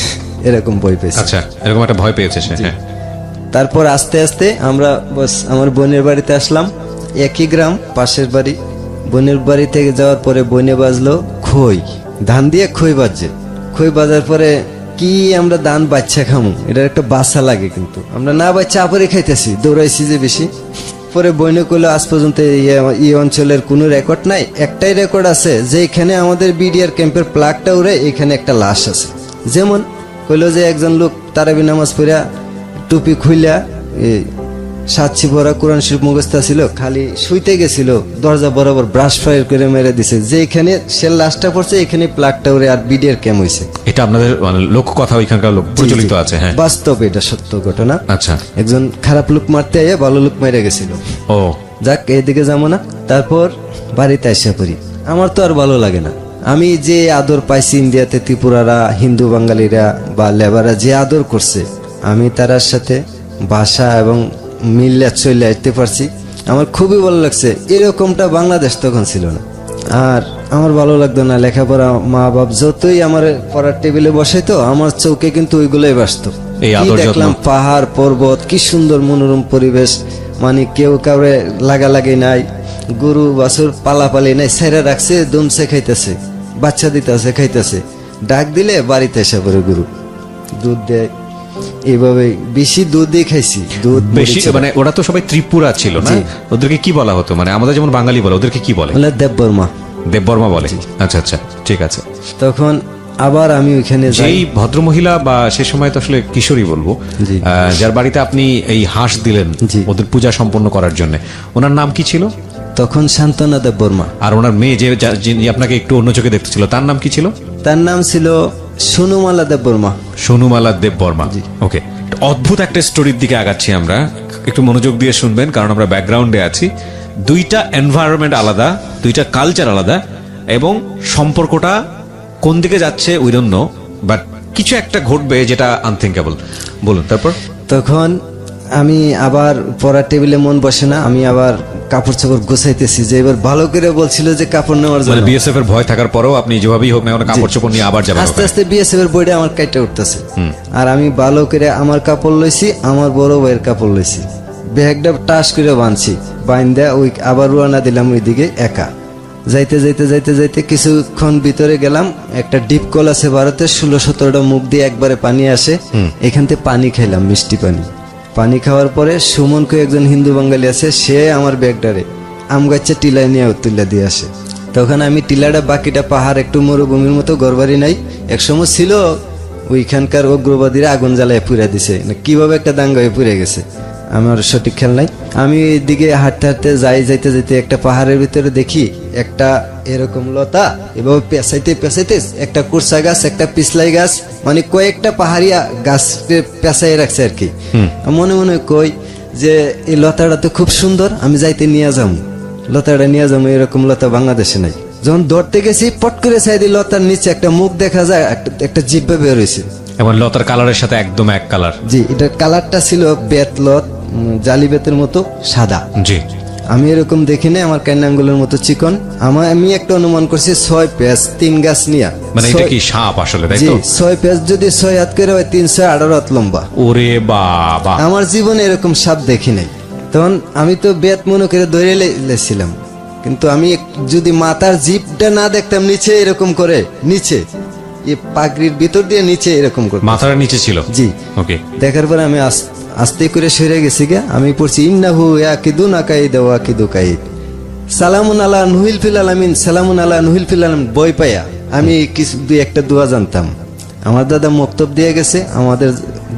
এরকম ভয় পেয়েছি। আচ্ছা, এরকম একটা ভয় পেয়েছে সে। হ্যাঁ। তারপর আস্তে আস্তে আমরা বস আমার বোনের বাড়িতে আসলাম, একই গ্রাম, পাশের বাড়ি। বোনের বাড়ি থেকে যাওয়ার পরে বনে বাজলো খই, ধান দিয়ে খই বাজছে। খই বাজার পরে কি আমরা ধান বাচ্চা খামু, এটার একটা বাসা লাগে, কিন্তু আমরা না বাচ্চা আপরে খাইতেছি, দৌড়াইছি যে বেশি। পরে বইনে কইলো আজ পর্যন্ত এই অঞ্চলের কোনো রেকর্ড নাই, একটাই রেকর্ড আছে যে এখানে আমাদের বিডিআর ক্যাম্পের প্লাগটা উড়ে এখানে একটা লাশ আছে। যেমন কইলো যে একজন লোক তারাবি নামাজ পড়া টুপি খুইলা সাতছি ভরা কোরআন শরীফ মুখস্থ ছিল, খালি শুইতে গেছিল, দরজা বরাবর ব্রাশ ফায়ার করে মেরে দিছে, যে এখানে সে লাশটা পড়ছে এখানে প্লাগটা উড়ে আর বিডিআর ক্যাম্প হয়েছে। এটা আপনাদের মানে লোক কথা ওইখানকার লোক প্রচলিত আছে। হ্যাঁ, বাস্তব, এটা সত্য ঘটনা। আচ্ছা, একজন খারাপ লোক মারতে আইয়া ভালো লোক মেরে গেছিল। ও যাক, এইদিকে যাবো না। তারপর বাড়িতে আসা পড়ি, আমার তো আর ভালো লাগে না। আমি যে আদর পাইছি ইন্ডিয়াতে, ত্রিপুরারা, হিন্দু বাঙালিরা বা লেবাররা যে আদর করছে, আমি তার সাথে ভাষা এবং মিল্লা চলে আসতে পারছি, আমার খুবই ভালো লাগছে। এরকমটা বাংলাদেশ তখন ছিল না। আর আমার ভালো লাগতো না লেখাপড়া, মা বাপ যতই আমার পড়ার টেবিলে বসাইতো, আমার চৌকে কিন্তু ওইগুলোই বাসতো। কি দেখলাম, পাহাড় পর্বত, কি সুন্দর মনোরম পরিবেশ, মানে কেউ কাউরে লাগালাগি নাই, গরু বাছুর পালাপালি নাই, ছেড়ে রাখছে, দুমছে খাইতেছে, বাচ্চা দিতেছে খাইতেছে, ডাক দিলে বাড়িতে এসে পড়ে গরু দুধ দেয়। এইভাবে বেশি দুধই খাইছি, দুধ বেশি। মানে ওরা তো সবাই ত্রিপুরা ছিল না, ওদেরকে কি বলা হতো? মানে আমাদের যেমন বাঙালি বলে, ওদেরকে কি বলে? দেববর্মা। দেববর্মা বলে। আচ্ছা আচ্ছা, ঠিক আছে। তখন আবার আমি ওইখানে যেই ভদ্রমহিলা বা সে সময় তো আসলে কিশোরী বলবো, যার বাড়িতে আপনি এই হাঁস দিলেন ওদের পূজা সম্পন্ন করার জন্য, ওনার নাম কি ছিল তখন? শান্তনা দেববর্মা। আর ওনার মেয়ে যিনি আপনাকে একটু অন্য চোখে দেখতেছিল, তার নাম কি ছিল? তার নাম ছিল সোনুমালা দেববর্মা। সোনুমালা দেববর্মা। ওকে, অদ্ভুত একটা স্টোরির দিকে আগাচ্ছি আমরা, একটু মনোযোগ দিয়ে শুনবেন, কারণ আমরা ব্যাকগ্রাউন্ডে আছি। দুইটা এনভায়রনমেন্ট আলাদা, দুইটা কালচার আলাদা, এবং সম্পর্কটা কোন দিকে যাচ্ছে উই ডোন্ট নো, বাট কিছু একটা ঘটবে যেটা আনথিঙ্কেবল। বলুন তারপর। তখন আমি আবার পড়ার টেবিলে মন বসে না, আমি আবার কাপড় চাপড় গোছাইতেছি, যে এবার ভালো করে বলছিল যে কাপড় নেওয়ার জন্য। বিএসএফ এর ভয় থাকার পরেও আপনি যেভাবেই হোক না কাপড় চোপড় নিয়ে আবার যাবেন। আস্তে আস্তে বিএসএফ এর বইটা আমার কাইটা উঠতেছে, আর আমি ভালো করে আমার কাপড় লইছি, আমার বড় ভাইয়ের কাপড় লইছি, ব্যাগটা টাস করে বাঁধছি, বাইন্দা ওই আবার রওনা দিলাম ওইদিকে একা। যাইতে যাইতে যাইতে যাইতে কিছুক্ষণ ভিতরে গেলাম, একটা ডিপ কল আছে ভারতের, 16-17টা মুখ দিয়ে একবারে পানি আসে, এখান থেকে পানি খাইলাম, মিষ্টি পানি। পানি খাওয়ার পরে সুমন কই একজন হিন্দু বাঙালি আছে, সে আমার ব্যাগটারে আম গাছের টিলায় নিয়ে তুলে দিয়ে আসে। তখন আমি টিলাটা, বাকিটা পাহাড়, একটু মরুভূমির মতো, ঘরবাড়ি নাই। একসময় ছিল ওইখানকার উগ্রবাদীরা আগুন জ্বালায় পুড়ে দিছে, কিভাবে একটা দাঙ্গা হয়ে পুড়ে গেছে আমার সঠিক খেয়াল নাই। আমি এইদিকে হাঁটতে হাঁটতে যাইতে যাইতে একটা পাহাড়ের ভিতরে দেখি একটা এরকম লতা, এভাবে পেঁচাইতে পেঁচাইতে একটা কুরসা গাছ, একটা পিছলাই গাছ, মানে কয়েকটা পাহাড়িয়া গাছ পেঁচাই রাখছে আর কি। মনে মনে কই যে এই লতাটা তো খুব সুন্দর, আমি যাইতে নিয়ে যাবো, লতাটা নিয়ে যাবো, এরকম লতা বাংলাদেশে নাই। যখন ধরতে গেছি, পট করে চাইদি লতার নিচে একটা মুখ দেখা যায়, একটা জিব্বা বের হয়েছে, এবং লতার কালারের সাথে একদম এক কালার। জি, এটা কালারটা ছিল বেতলত, জালি বেতের মতো সাদা। জি, আমি এরকম দেখিনি, আমার কান্নাঙ্গুলের মতো চিকন। আমি একটা অনুমান করছি 6 পেজ 3 গাছ নিয়া, মানে এটা কি সাপ আসলে, তাই তো? 6 পেজ যদি 6 হাত করে হয়, 318 হাত লম্বা। ওরে বাবা, আমার জীবনে এরকম সাপ দেখি নাই। তখন আমি তো বেত মনে করে ধরে লেছিলাম, কিন্তু আমি যদি মাথার জিপটা না দেখতাম, নিচে এরকম করে, নিচে এই পাগড়ির ভিতর দিয়ে নিচে এরকম করে, মাথার নিচে ছিল। জি, ওকে। দেখার পরে আমি আস্তে করে সরে গেছি গে, আমি পড়ছি ইন্নাহু ইয়াকিদুনা কাইদা ওয়া কিদু কাইদ, সালামুন আলা নুহিল ফিল আলামিন, সালামুন আলা নুহিল ফিল আলামিন। বই পাইয়া আমি কিছু দুই একটা দোয়া জানতাম, আমার দাদা মক্তব দিয়ে গেছে, আমাদের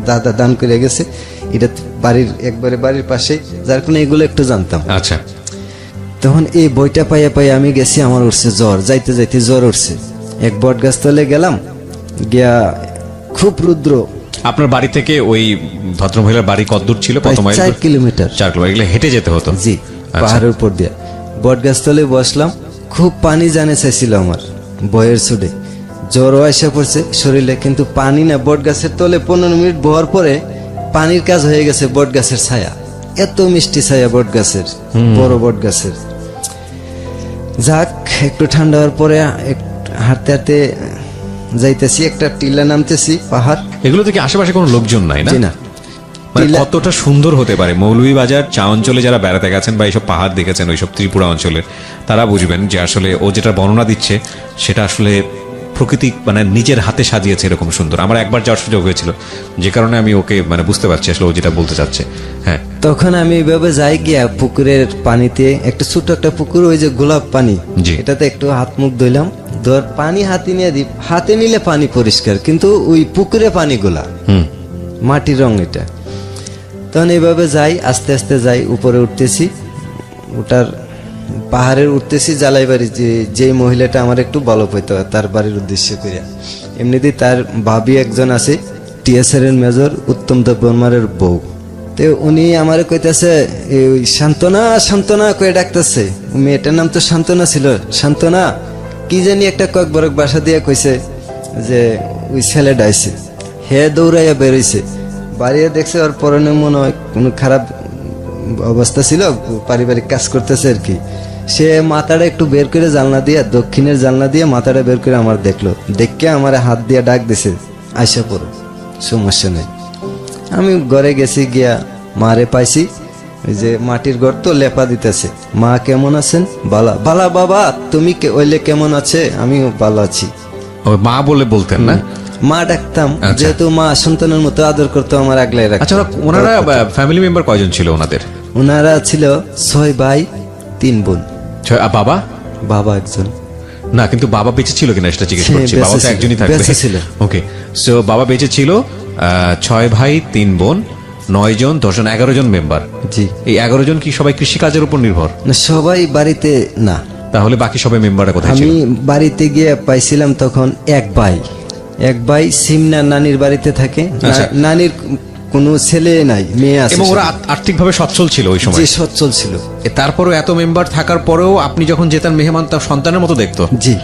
দাদা দান করে গেছে, এটা বাড়ির একবারে বাড়ির পাশে, যার কারণে এগুলো একটু জানতাম। আচ্ছা, তখন এই বইটা পাইয়া পাইয়া আমি গেছি, আমার উঠছে জ্বর, যাইতে যাইতে জ্বর উঠছে। এক বট গাছ তলে গেলাম, গিয়া খুব রুদ্র। আপনার বাড়ি থেকে ওই ভদ্রমহিলার বাড়ি কতদূর ছিল? 4 কিলোমিটার। 4 কিলোমিটার। এগুলো হেঁটে যেতে হতো? জি, পাহাড়ের উপর দিয়ে। বট গাছ তলে বসলাম, খুব পানি জানে চাইছিল আমার, বয়ের ছুটে জ্বরও আসা পড়ছে শরীরে, কিন্তু পানি না। বট গাছের তলে 15 মিনিট বহার পরে পানির কাজ হয়ে গেছে বট গাছের ছায়া, এত মিষ্টি ছায়া বট গাছের, বড় বট গাছের। যাক, একটু ঠান্ডা হওয়ার পরে হাঁটতে হাঁটতে যাইতেছি, একটা টিলা নামতেছি, পাহাড়। এগুলো থেকে আশেপাশে কোনো লোকজন নাই না? জি না। মানে টিলা- কতটা সুন্দর হতে পারে মৌলভীবাজার চা অঞ্চলে যারা বেড়াতে গেছেন বা এইসব পাহাড় দেখেছেন ওইসব ত্রিপুরা অঞ্চলের, তারা বুঝবেন যে আসলে ও যেটা বর্ণনা দিচ্ছে সেটা আসলে প্রকৃতি মানে নিজের হাতে সাজিয়েছে এরকম সুন্দর। আমার একবার যাওয়ার সুযোগ হয়েছিল, যে কারণে আমি ওকে মানে বুঝতে পারছি আসলে ও যেটা বলতে চাচ্ছে। হ্যাঁ, তখন আমি এইভাবে যাই গিয়া পুকুরের পানিতে, একটা ছোট একটা পুকুর, ওই যে গোলাপ পানি, জি। এটাতে একটু হাত মুখ ধুইলাম, ধর পানি হাতে নিয়ে দিই, হাতে নিলে পানি পরিষ্কার, কিন্তু ওই পুকুরে পানি গোলা, মাটির রং এটা। তখন এইভাবে যাই, আস্তে আস্তে যাই, উপরে উঠতেছি, ওটার পাহাড়ের উঠতেছি, জালাই বাড়ি, যে মহিলাটা আমার একটু ভালো পেত তার বাড়ির উদ্দেশ্য করে। এমনিতেই তার ভাবি একজন আছে, টিএসআর এর মেজর উত্তম দেববর্মারের বউ। তো উনি আমার কইতেছে ওই শান্তনা শান্তনা কয়ে ডাকতেছে, মেয়েটার নাম তো শান্তনা ছিল, শান্তনা কি জানি একটা কয়েকবার বাসা দিয়ে কইছে যে ওই ছেলেটা আইছে। হে দৌড়াইয়া বেরোইছে, বাড়িয়ে দেখছে ওর পরনে মনে হয় কোনো খারাপ অবস্থা ছিল, পারিবারিক কাজ করতেছে আর কি। সে মাথাটা একটু বের করে জানলা দিয়ে, দক্ষিণের জানলা দিয়ে মাথাটা বের করে আমার দেখলো, দেখে আমার হাত দিয়ে ডাক দিছে, আইসা পড়ো, সমস্যা নেই। আমি ঘরে গেছি, গিয়া মারে পাইছি, ওই যে মাটির ঘর তো লেপা দিতেছে। মা কেমন আছেন? বালা বালা। বাবা তুমি ওইলে কেমন আছে? আমিও ভালো আছি। ও মা বলে বলতেন না? মা ডাকতাম, আচ্ছা। যেহেতু মা সন্তানের মতো আদর করতো, আমার আগলাই রাখতো। আচ্ছা, ওনারা ফ্যামিলি মেম্বার কয়জন ছিল ওনাদের? ওনারা ছিল 6 ভাই 3 বোন। বাবা? বাবা একজন। না, কিন্তু বাবা বেঁচে ছিল কিনা সেটা জিজ্ঞেস হ্যাঁ, করছি। বেঁচে বাবা তো ছিল, একজনই থাকবে। বেঁচে ছিল। ওকে, সো বাবা বেঁচে ছিল, 6 ভাই 3 বোন, 9 জন, 10 জন, 11 জন মেম্বার। জি। এই 11 জন কি সবাই কৃষিকাজের উপর নির্ভর? না, সবাই বাড়িতে না। তাহলে বাকি সবাই মেম্বাররা কোথায় ছিল? আমি বাড়িতে গিয়ে পাইছিলাম তখন এক ভাই সিমনা নানির বাড়িতে থাকে। আচ্ছা। নানির কোনো ছেলে নাই, মেয়ে আছে। এবং ওরা আর্থিকভাবে সচ্ছল ছিল ওই সময়? যে সচ্ছল ছিল। তারপরেও এত মেম্বার থাকার পরেও আপনি যখন যেতেন, মেহমান তার সন্তানের মতো দেখতো? জি।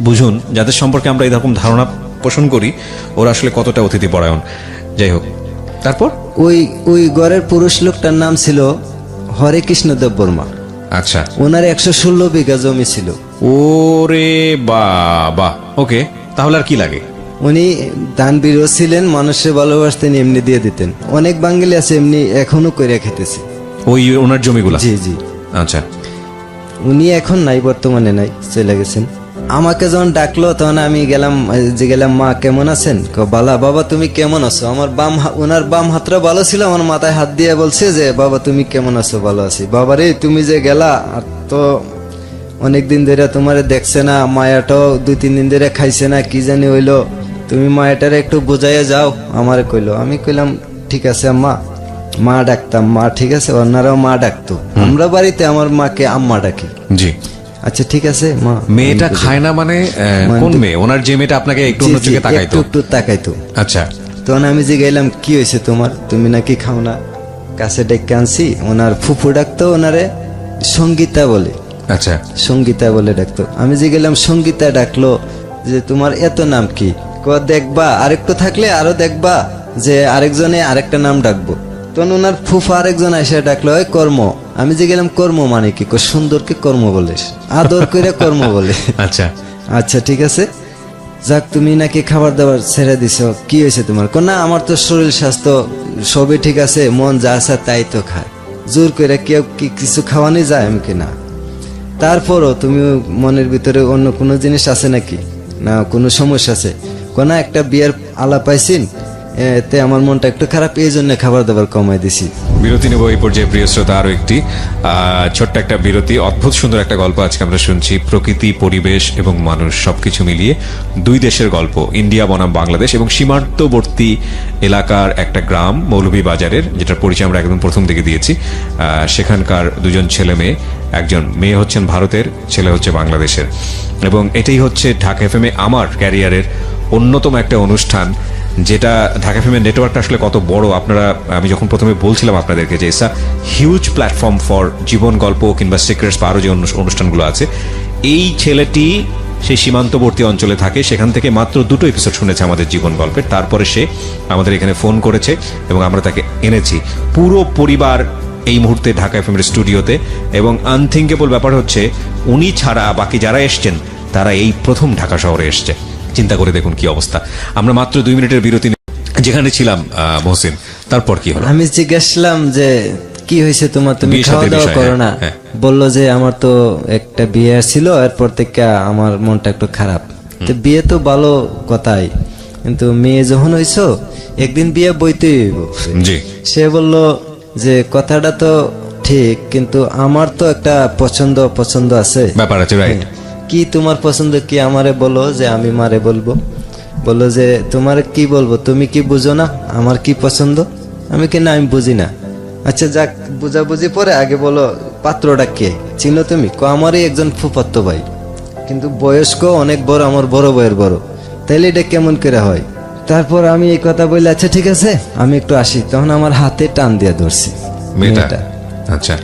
বুঝুন, যাদের সম্পর্কে আমরা এরকম ধারণা পোষণ করি ওরা আসলে কতটা অতিথি পরায়ণ। যাই হোক, তারপর ওই ঘরের পুরুষ লোকটার নাম ছিল হরে কৃষ্ণ দেববর্মা। আচ্ছা, ওনার 116 বিঘা জমি ছিল। ওরে বাবা। ওকে, তাহলে আর কি লাগে? উনি দানবীরও ছিলেন, মানুষের ভালোবাসতেন, এমনি দিয়ে দিতেন। অনেক বাঙালি আছে এমনি এখনো করে খেতেছে ওই ওনার জমিগুলা? জি জি। আচ্ছা, উনি এখন নাই, বর্তমানে নাই, চলে গেছেন। আমাকে যখন ডাকলো তখন আমি গেলাম, মা কেমন আছেন? বালা। বাবা তুমি কেমন আছো? আমার ওনার বাম হাতটা ভালো ছিল, আমার মাথায় হাত দিয়ে বলছে যে বাবা তুমি কেমন আছো? ভালো আছি। বাবা রে, তুমি যে গেলা, আর তো অনেকদিন ধরে তোমারে দেখছে না, মায়াটাও 2-3 দিন ধরে খাইছে না, কি জানি হইলো, তুমি মায়াটারে একটু বুঝাইয়া যাও আমারে কইলো। আমি কইলাম ঠিক আছে আম্মা। মা ডাকতাম, মা ঠিক আছে, ওনারাও মা ডাকতো। আমরা বাড়িতে আমার মাকে আম্মা ডাকি। জি। আচ্ছা ঠিক আছে মা। মেয়েটা খায় না মানে কোন মেয়ে? ওনার যে মেয়েটা আপনাকে একটু অন্য চোখে তাকাইতো? একটু তাকাইতো। আচ্ছা। তখন আমি যে গেলাম, কি হয়েছে তোমার? তুমি নাকি খাও না? কাছে ডেকে আনছি। ওনার ফুফু ডাকতো ওনারে সঙ্গীতা বলে। আচ্ছা, সঙ্গীতা বলে ডাকতো। আমি যে গেলাম, সঙ্গীতা ডাকলো যে তোমার এত নাম কি? দেখবা আরেকটু থাকলে আরো দেখবা যে আরেকজনে আরেকটা নাম ডাকবো। তখন ওনার ফুফা আরেকজন এসে ডাকলো ওই কর্ম। আমি যে গেলাম, কর্ম মানে কি? সুন্দরকে কর্ম বলে, আদর করে কর্ম বলে। আচ্ছা আচ্ছা ঠিক আছে, যাক তুমি নাকি খাবার দাবার ছেড়ে দিছ, কি হয়েছে তোমার? না আমার তো শরীর স্বাস্থ্য সবই ঠিক আছে, মন যা আছে তাই তো খায়, জোর করে কেউ কি কিছু খাওয়ানি যায়? আমি কি না। তারপরও তুমি মনের ভিতরে অন্য কোনো জিনিস আছে নাকি? না কোনো সমস্যা আছে? না একটা বিয়ের আলাপ পাইছিন, এতে আমার মনটা একটু খারাপ, এই জন্য খাবার দাবার কমাই দিছি। বিরতি নেব এই পর্যায়ে প্রিয় শ্রোতা, আরো একটি ছোট্ট একটা বিরতি। অদ্ভুত সুন্দর একটা গল্প আজকে আমরা শুনছি, প্রকৃতি, পরিবেশ এবং মানুষ সবকিছু মিলিয়ে 2 দেশের গল্প, ইন্ডিয়া বনাম বাংলাদেশ এবং সীমান্তবর্তী এলাকার একটা গ্রাম মৌলভীবাজারের, যেটার পরিচয় আমরা একদম প্রথম দিকে দিয়েছি। সেখানকার 2 জন ছেলে মেয়ে, একজন মেয়ে হচ্ছেন ভারতের, ছেলে হচ্ছে বাংলাদেশের। এবং এটাই হচ্ছে ঢাকা এফএমে আমার ক্যারিয়ারের অন্যতম একটা অনুষ্ঠান, যেটা ঢাকা এফএমের নেটওয়ার্কটা আসলে কত বড় আপনারা, আমি যখন প্রথমে বলছিলাম আপনাদেরকে যে it's a huge platform for জীবন গল্প কিংবা সিক্রেটস বা আরও যে অনুষ্ঠানগুলো আছে। এই ছেলেটি সেই সীমান্তবর্তী অঞ্চলে থাকে, সেখান থেকে মাত্র 2টো এপিসোড শুনেছে আমাদের জীবন গল্পের। তারপরে সে আমাদের এখানে ফোন করেছে এবং আমরা তাকে এনেছি, পুরো পরিবার এই মুহূর্তে ঢাকা এফএমের স্টুডিওতে। এবং আনথিঙ্কেবল ব্যাপার হচ্ছে, উনি ছাড়া বাকি যারা এসছেন তারা এই প্রথম ঢাকা শহরে এসছে। চিন্তা করে দেখুন কি অবস্থা। আমরা মাত্র 2 মিনিটের বিরতি যেখানে ছিলাম মহসিন, তারপর কি হলো? আমি জিজ্ঞাসলাম যে কি হয়েছে তোমার, তুমি বিয়ের খাওয়া সাথে দাওয়া বিষয়, করো না? হ্যাঁ। বললো যে আমার তো একটা বিয়ে ছিল, এরপর থেকে আমার মনটা একটু খারাপ। তো বিয়ে তো ভালো কথাই, কিন্তু মেয়ে যখন হইছো একদিন বিয়ে বইতেই হইব। জি। সে বলল যে কথাটা তো ঠিক, কিন্তু আমার তো একটা পছন্দ আছে, ব্যাপার আছে, রাইট। কি তোমার পছন্দ কি আমারে বলো, যে আমি মারে বলবো। বললো যে তোমার কি বলবো, তুমি কি বুঝো না আমার কি পছন্দ? আমি কি না, আমি বুঝি না। আচ্ছা যাক, বুঝাবুঝি পরে, আগে বলো পাত্রটা কে, চিনো তুমি? আমারই একজন ফুফাতো ভাই, কিন্তু বয়স্ক অনেক বড়, আমার বড় বয়ের বড়। তাইলে এটা কেমন করে হয়? তারপর আমি এই কথা বলে আচ্ছা ঠিক আছে আমি একটু আসি, তখন আমার হাতে টান দিয়ে ধরছি মেয়েটা। আচ্ছা,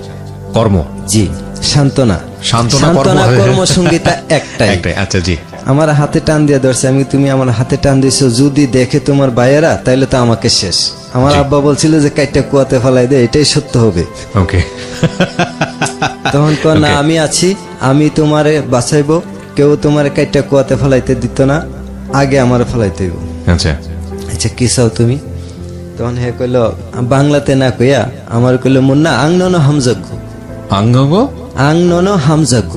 কর্ম? জি, সান্ত্বনা। সান্ত্বনা কর্মসংগীতা একটাই। আচ্ছা, জি। আমার হাতে টান দিয়ে ধরছে, আমি তুমি আমার হাতে টান দিছো, যদি দেখে তোমার ভাইয়েরা তাইলে তো আমাকে শেষ। আমার আব্বা বলছিল যে কাইটা কুয়াতে ফেলাই দে, এটাই সত্য হবে। ওকে। তখন কো না, আমি আছি, আমি তোমারে বাঁচাইবো, কেউ তোমারে কাইটা কুয়াতে ফেলাইতে দিত না, আগে আমারে ফেলাইতে হইব। আচ্ছা। আচ্ছা কি চাও তুমি? তখন হে কইল বাংলাতে না কইয়া আমার কইল মুন্না আংনন হামযজ্ঞ। আঙ্গঙ্গ আংনন হামযজ্ঞ,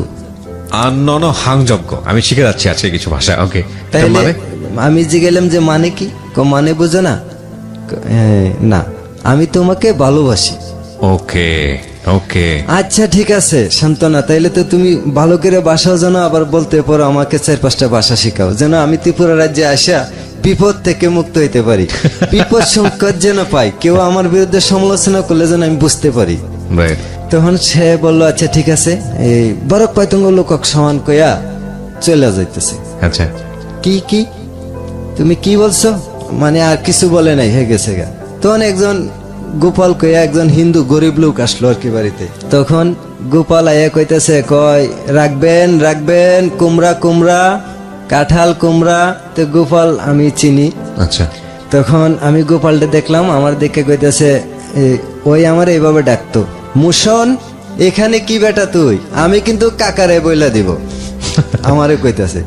আনন হাংযজ্ঞ। আমি শিখে যাচ্ছি আছে কিছু ভাষা। ওকে, তাইলে মানে? আমি জিজ্ঞেলাম যে মানে কি? মানে বুঝো না? না, আমি তোমাকে ভালোবাসি। ওকে ওকে। আচ্ছা ঠিক আছে সান্ত্বনা, তাইলে তো তুমি ভালো করে বাসাও জানো, আবার বলতে পারো আমাকে 4-5টা ভাষা শিখাও, যেন আমি ত্রিপুরা রাজ্যে আসা বিপদ থেকে মুক্ত হইতে পারি, বিপদ সংকট যেন পাই, কেউ আমার বিরুদ্ধে সমালোচনা করলে যেন আমি বুঝতে পারি। রাইট। তখন সে বললো আচ্ছা ঠিক আছে, এই বরক পাইতঙ্গ লোকক সমান কইয়া চলে যাইতেছে। আচ্ছা। কি তুমি কি বলছো? মানে আর কিছু বলে নাই, হয়ে গেছে গা। তখন একজন গোপাল কইয়া একজন হিন্দু গরিব লোক আসলো আর কি বাড়িতে। তখন গোপাল আয়া কইতেছে, কয় রাখবেন কুমড়া কাঁঠাল কুমড়া। তো গোপাল আমি চিনি। আচ্ছা। তখন আমি গোপালটা দেখলাম, আমার দেখে কইতেছে, ওই আমার এইভাবে ডাকতো, মুশন এখানে কি বেটা তুই? আমি কিন্তু কাকারে বইলা দিব। আমারে কইতেছে,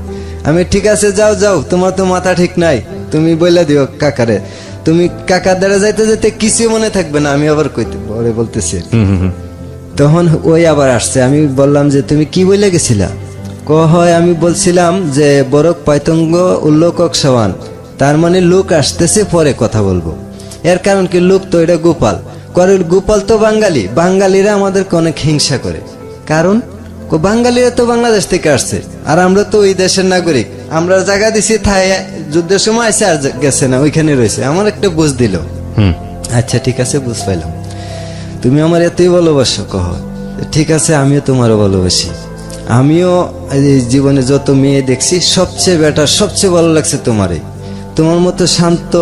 আমি ঠিক আছে যাও, তোমার তো মাথা ঠিক নাই, তুমি বইলা দিও কাকারে। তুমি কাকার দ্বারা যাইতে যেতে কিছু মনে থাকবে না, আমি আবার বলতেছি। তখন ওই আবার আসছে, আমি বললাম যে তুমি কি বইলা গেছিলা? হয় আমি বলছিলাম যে বরক পাইতঙ্গ উল্লোকক সমান, তার মানে লোক আসতেছে পরে কথা বলবো। এর কারণ কি, লোক তো এটা গোপাল তো বাঙালিরা আমাদেরকে অনেক হিংসা করে। কারণ বাঙালিরা তো বাংলাদেশ থেকে আসছে, আর আমরা তো ওই দেশের নাগরিক, আমরা জায়গা দিছি, থাই যুদ্ধের সময় আসে আর গেছে না, ওইখানে রয়েছে। আমার একটা বুঝ দিল। আচ্ছা ঠিক আছে, বুঝ পাইলাম, তুমি আমার এতই ভালোবাসো। ঠিক আছে, আমিও তোমারও ভালোবাসি। আমিও জীবনে যত মেয়ে দেখছি সবচেয়ে ভালো লাগছে তোমারই। তোমার মতো শান্ত,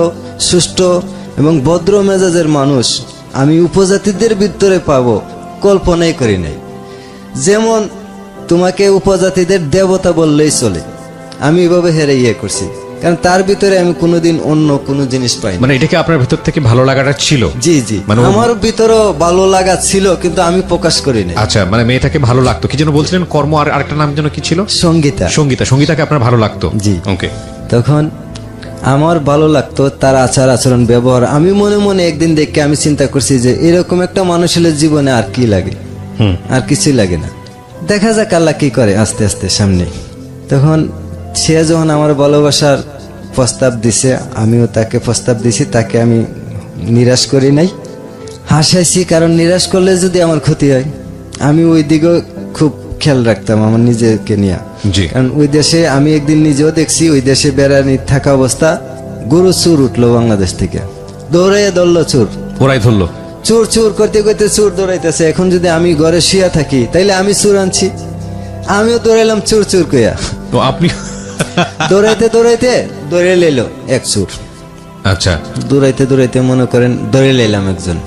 সুষ্ঠ এবং ভদ্র মেজাজের মানুষ আমি উপজাতিদের ভিতরে পাবো কল্পনাই করি নাই। যেমন তোমাকে উপজাতিদের দেবতা বললেই চলে, আমি এভাবে হেরে করছি, কারণ তার ভিতরে আমি কোনোদিন অন্য কোনো জিনিস পাই। মানে এটা কি আপনার ভিতর থেকে ভালো লাগাটা ছিল? জি, মানে আমার ভিতরে ভালো লাগা ছিল, কিন্তু আমি প্রকাশ করি না। আচ্ছা, মানে মেয়েটাকে ভালো লাগতো, কি যেন বলছিলেন, কর্ম আর আরেকটা নাম যেন কি ছিল? সঙ্গীতাকে আপনার ভালো লাগতো? জি। ওকে। তখন আমার ভালো লাগতো তার আচার আচরণ ব্যবহার। আমি মনে মনে একদিন দেখে আমি চিন্তা করছি যে এরকম একটা মানুষের জীবনে আর কি লাগে, আর কিছুই লাগে না। দেখা যাক আল্লাহ কি করে আস্তে আস্তে সামনে। তখন সে যখন আমার ভালোবাসার প্রস্তাব দিছে, আমিও তাকে প্রস্তাব দিছি, তাকে আমি নিরাশ করি নাই, হাসাইছি। কারণ নিরাশ করলে যদি আমার ক্ষতি হয়, আমি ওই দিকেও খুব খেয়াল রাখতাম আমার নিজেকে নিয়ে। কারণ ওই দেশে আমি একদিন নিজেও দেখছি, ওই দেশে বেড়ানি থাকা অবস্থা গরু চুর উঠলো বাংলাদেশ থেকে, দৌড়াইয়া ধরলো চুর, ওরাই ধরলো চুর করতে চুর দৌড়াইতেছে। এখন যদি আমি ঘরে শুয়ে থাকি তাইলে আমি চুর আনছি, আমিও দৌড়াইলাম চুর কইয়া। তো আপনি দৌড়াইতে দৌড়ে লেলো এক চুর। আচ্ছা। দৌড়াইতে মনে করেন দৌড়ে লেলাম একজন,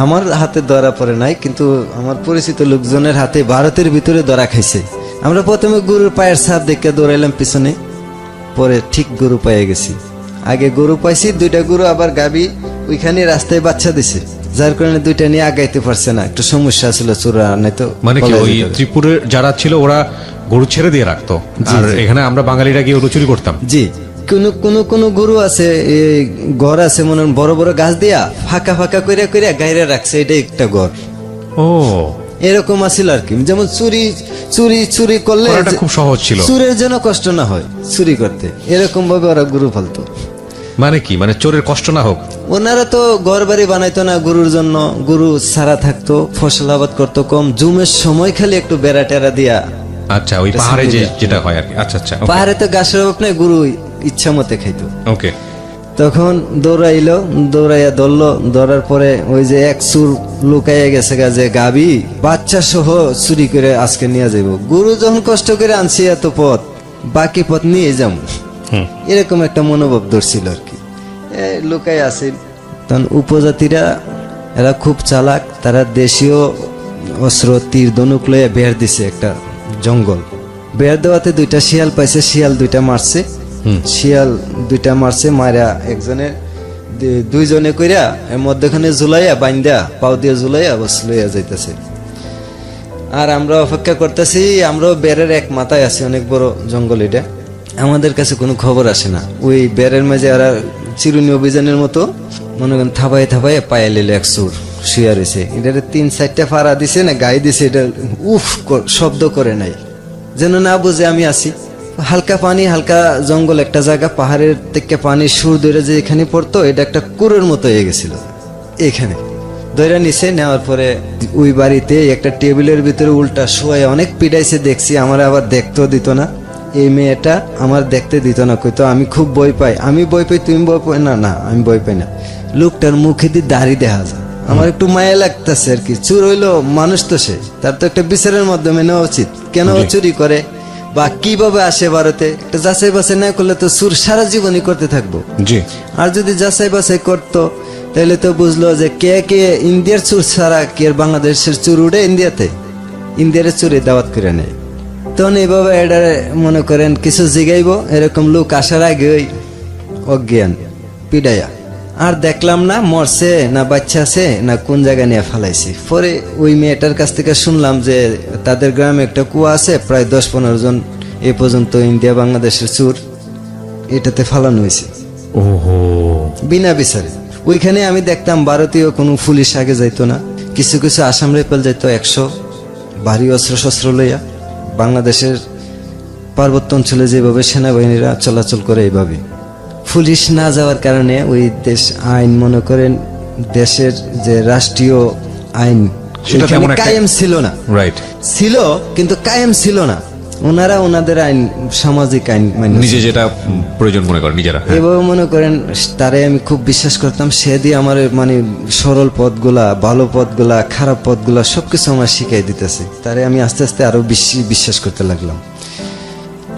আমার হাতে ধরা পড়ে নাই, কিন্তু আমার পরিচিত লোকজনের হাতে ভারতের ভিতরে ধরা খাইছে। আমরা প্রথমে গরুর পায়ের ছাপ দেখে দৌড়াইলাম পিছনে, পরে ঠিক গরু পাইয়ে গেছি। আগে গরু পাইছি, 2টা গরু আবার গাবি ওইখানে রাস্তায় বাচ্চা দিছে, যার কারণে 2টা নিয়ে আগাইতে পারছে না, একটু সমস্যা ছিল চোরা নাই তো। মানে কি ওই ত্রিপুরের যারা ছিল ওরা গরু ছেড়ে দিয়ে রাখতো, আর এখানে আমরা বাঙালিরা গিয়ে ওগুলো চুরি করতাম। জি, কোন কোন কোন গরু আছে, এই ঘর আছে মনে হয় বড় বড় গাছ দিয়া ফাঁকা ফাঁকা কইরা কইরা গাইরে রাখছে, এটা একটা ঘর। ও, এরকম আছিল আর কি। যেমন চুরি চুরি চুরি করলে করাটা খুব সহজ ছিল, চুরের জন্য কষ্ট না হয় চুরি করতে, এরকম ভাবে ওরা গরু পালতো। মানে কি, মানে চোরের কষ্ট না হোক। ওনারা তো ঘর বাড়ি বানাইতো না গরুর জন্য, গরু সারা থাকতো, ফসল আবাদ করতো কম, জুমের সময় খালি একটু বেড়া টেরা দিয়া। আচ্ছা, ওই পাহাড়ে যেটা হয় আর কি। আচ্ছা আচ্ছা, পাহাড়ে তো গাছের অভাব নাই, গরু ইচ্ছা মতে খাইতো। ওকে। তখন দৌড়াইলো, দৌড়াইয়া ধরলো, ধরার পরে ওই যে এক চুর লুকাইয়া গেছে গাছে গাবি বাচ্চা সহ চুরি করে আজকে নিয়ে যাইব। গরু যখন কষ্ট করে আনছি এত পথ, বাকি পথ নিয়ে যাম, এরকম একটা মনোভাব ধরছিল আর কি। লুকাই আছে। তখন উপজাতিরা এরা খুব চালাক, তারা দেশীয় অস্ত্র তীর ধনুক লইয়া বের দিছে একটা জঙ্গল। বের দেওয়াতে দুইটা শিয়াল পাইছে, শিয়াল দুইটা মারছে, শিয়াল দুইটা মারছে, মারা একজনের দুইজনে কইরা এর মধ্যখানে ঝুলাইয়া বাইন্দা পাও দিয়ে ঝুলাইয়া বস লইয়া যাইতেছে। আর আমরা অপেক্ষা করতেছি, আমরাও বেরের এক মাথায় আছি, অনেক বড় জঙ্গল এটা, আমাদের কাছে কোনো খবর আসে না। ওই বেরের মাঝে আর চিরুনি অভিযানের মতো মনে করেন থাবাই থাবাই পায়ে লিলে এক সুর শুয়ে রয়েছে। এটা 3-4টা ফাড়া দিছে না গায়ে দিছে, এটা উফ শব্দ করে নাই, যেন না বুঝে আমি আছি। হালকা পানি, হালকা জঙ্গল একটা জায়গা, পাহাড়ের থেকে পানি সুর ধরে যে এখানে পড়তো, এটা একটা কুয়োর মতো হয়ে গেছিল এখানে। ধরে নিচে নেওয়ার পরে ওই বাড়িতে একটা টেবিলের ভিতরে উল্টা শুয়ে অনেক পিটাইছে দেখছি, আমার আবার দেখতেও দিত না। এই মেয়েটা আমার দেখতে দিত না, কইতো আমি খুব ভয় পাই, আমি ভয় পাই, তুমি ভয় পাই না? না, আমি ভয় পাই না। লোকটার মুখে দিয়ে দাড়ি দেখা যায়, আমার একটু মায়া লাগতেছে আর কি। চুর হইলো মানুষ তো, সে তার তো একটা বিচারের মাধ্যমে নেওয়া উচিত, কেন ও চুরি করে বা কিভাবে আসে ভারতে। একটা যাচাই বাছাই না করলে তো চুর সারা জীবনই করতে থাকবো। জি। আর যদি যাচাই বাছাই করতো তাহলে তো বুঝলো যে কে কে ইন্ডিয়ার চুর ছাড়া কে বাংলাদেশের চুর উঠে ইন্ডিয়াতে, ইন্ডিয়ার চুরে দাওয়াত করে নেয়। তখন এইভাবে এটা মনে করেন কিছু জিগাইব, এরকম লোক আসার আগে ওই অজ্ঞান পিডাইয়া আর দেখলাম না মরছে না বাচ্চা আছে না কোন জায়গায় নিয়ে ফেলাইছে। পরে ওই মেয়েটার কাছ থেকে শুনলাম যে তাদের গ্রামে একটা কুয়া আছে, প্রায় 10-15 জন এ পর্যন্ত ইন্ডিয়া বাংলাদেশের চুর এটাতে ফালানো হয়েছে। ওহো, বিনা বিচারে। ওইখানে আমি দেখতাম ভারতীয় কোনো পুলিশ আগে যাইতো না, কিছু কিছু আসাম রেপেল যাইতো 100 ভারী অস্ত্র শস্ত্র লইয়া। বাংলাদেশের পার্বত্য অঞ্চলে যেভাবে সেনাবাহিনীরা চলাচল করে এইভাবে, পুলিশ না যাওয়ার কারণে ওই দেশ আইন মনে করেন দেশের যে রাষ্ট্রীয় আইন কায়েম ছিল না। রাইট, ছিল কিন্তু কায়েম ছিল না। ওনারা ওনাদের আইন, সামাজিক আইন মানে নিজে যেটা প্রয়োজন মনে করেন নিজেরা। এভাবে মনে করেন তারে আমি খুব বিশ্বাস করতাম। সে দিয়ে আমার মানে সরল পথগুলা, ভালো পথগুলা, খারাপ পথগুলা সবকিছু আমার শিখাই দিতেছে। তারে আমি আস্তে আস্তে আরো বেশি বিশ্বাস করতে লাগলাম।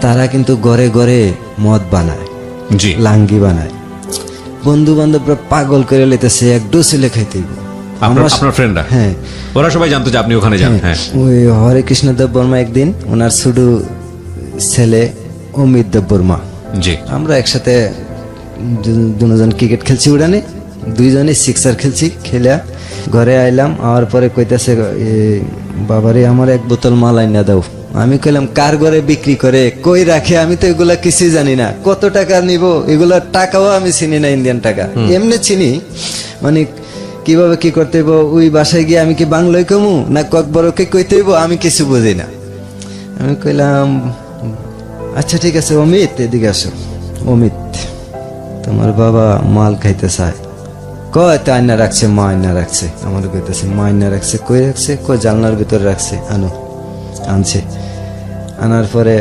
তারা কিন্তু ঘরে ঘরে মদ বানায়, জি, লাঙ্গি বানায়, বন্ধু বান্ধবরা পাগল করে লেতেছে, এক ডোসিলে খাইতে। আপনার ফ্রেন্ডরা? হ্যাঁ, ওরা সবাই জানতো যে আপনি ওখানে যান। হ্যাঁ, ওই হরে কৃষ্ণ দেব বর্মা একদিন, ওনার ছোট ছেলে অমিত দেব বর্মা, জি, আমরা একসাথে দুজন ক্রিকেট খেলছি, উড়ানে দুইজনে সিক্সার খেলছি। খেলে ঘরে আইলাম, আওয়ার পরে কইতাছে বাবারে আমার এক বোতল মাল আইনা দাও। আমি কইলাম কার ঘরে বিক্রি করে, কই রাখে, আমি তো এগুলা কিছুই জানি না, কত টাকা নিব এগুলা টাকাও আমি চিনি না, ইন্ডিয়ান টাকা এমনি চিনি, মানে কিভাবে কি করতে হইব। ওই বাসায় গিয়ে আমি কি বাংলায় কমু না কয়েকবারকে কইতে হইব, আমি কিছু বুঝি না। আমি কইলাম আচ্ছা ঠিক আছে অমিত, এদিকে আসো। অমিত, তোমার বাবা মাল খাইতে চায়। কয় তো আয়না রাখছে, মা আয়না রাখছে। আমার কইতেছে মা আয়না রাখছে, কই রাখছে? কই জানলার ভিতরে রাখছে। আনো, আনছে। আনার পরে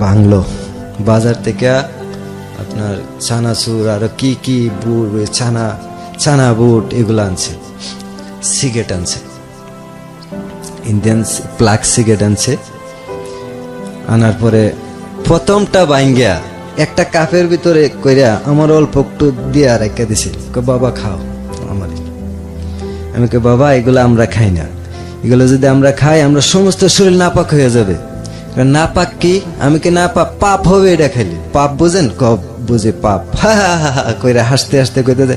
ভাঙলো, বাজার থেকে আপনার চানাচুর আর কি কি বুট, ছানা বুট এগুলো আনছে। সিগারেট আনছে, ইন্ডিয়ান প্লাগ সিগারেট আনছে। আনার পরে প্রথমটা ভাঙ্গিয়া একটা কাপের ভিতরে কইরা আমার অল্প একটু দিয়া রেখে দিছে। বাবা খাও আমার। আমি কই বাবা এগুলো আমরা খাই না, এগুলো যদি আমরা খাই আমরা সমস্ত শরীর নাপাক হয়ে যাবে। নাপাক কি? আমি কি নাপাক? পাপ হবে এটা খাইলে। পাপ বুঝেন? কব বুঝে পাপ। কইরা হাসতে হাসতে কইতে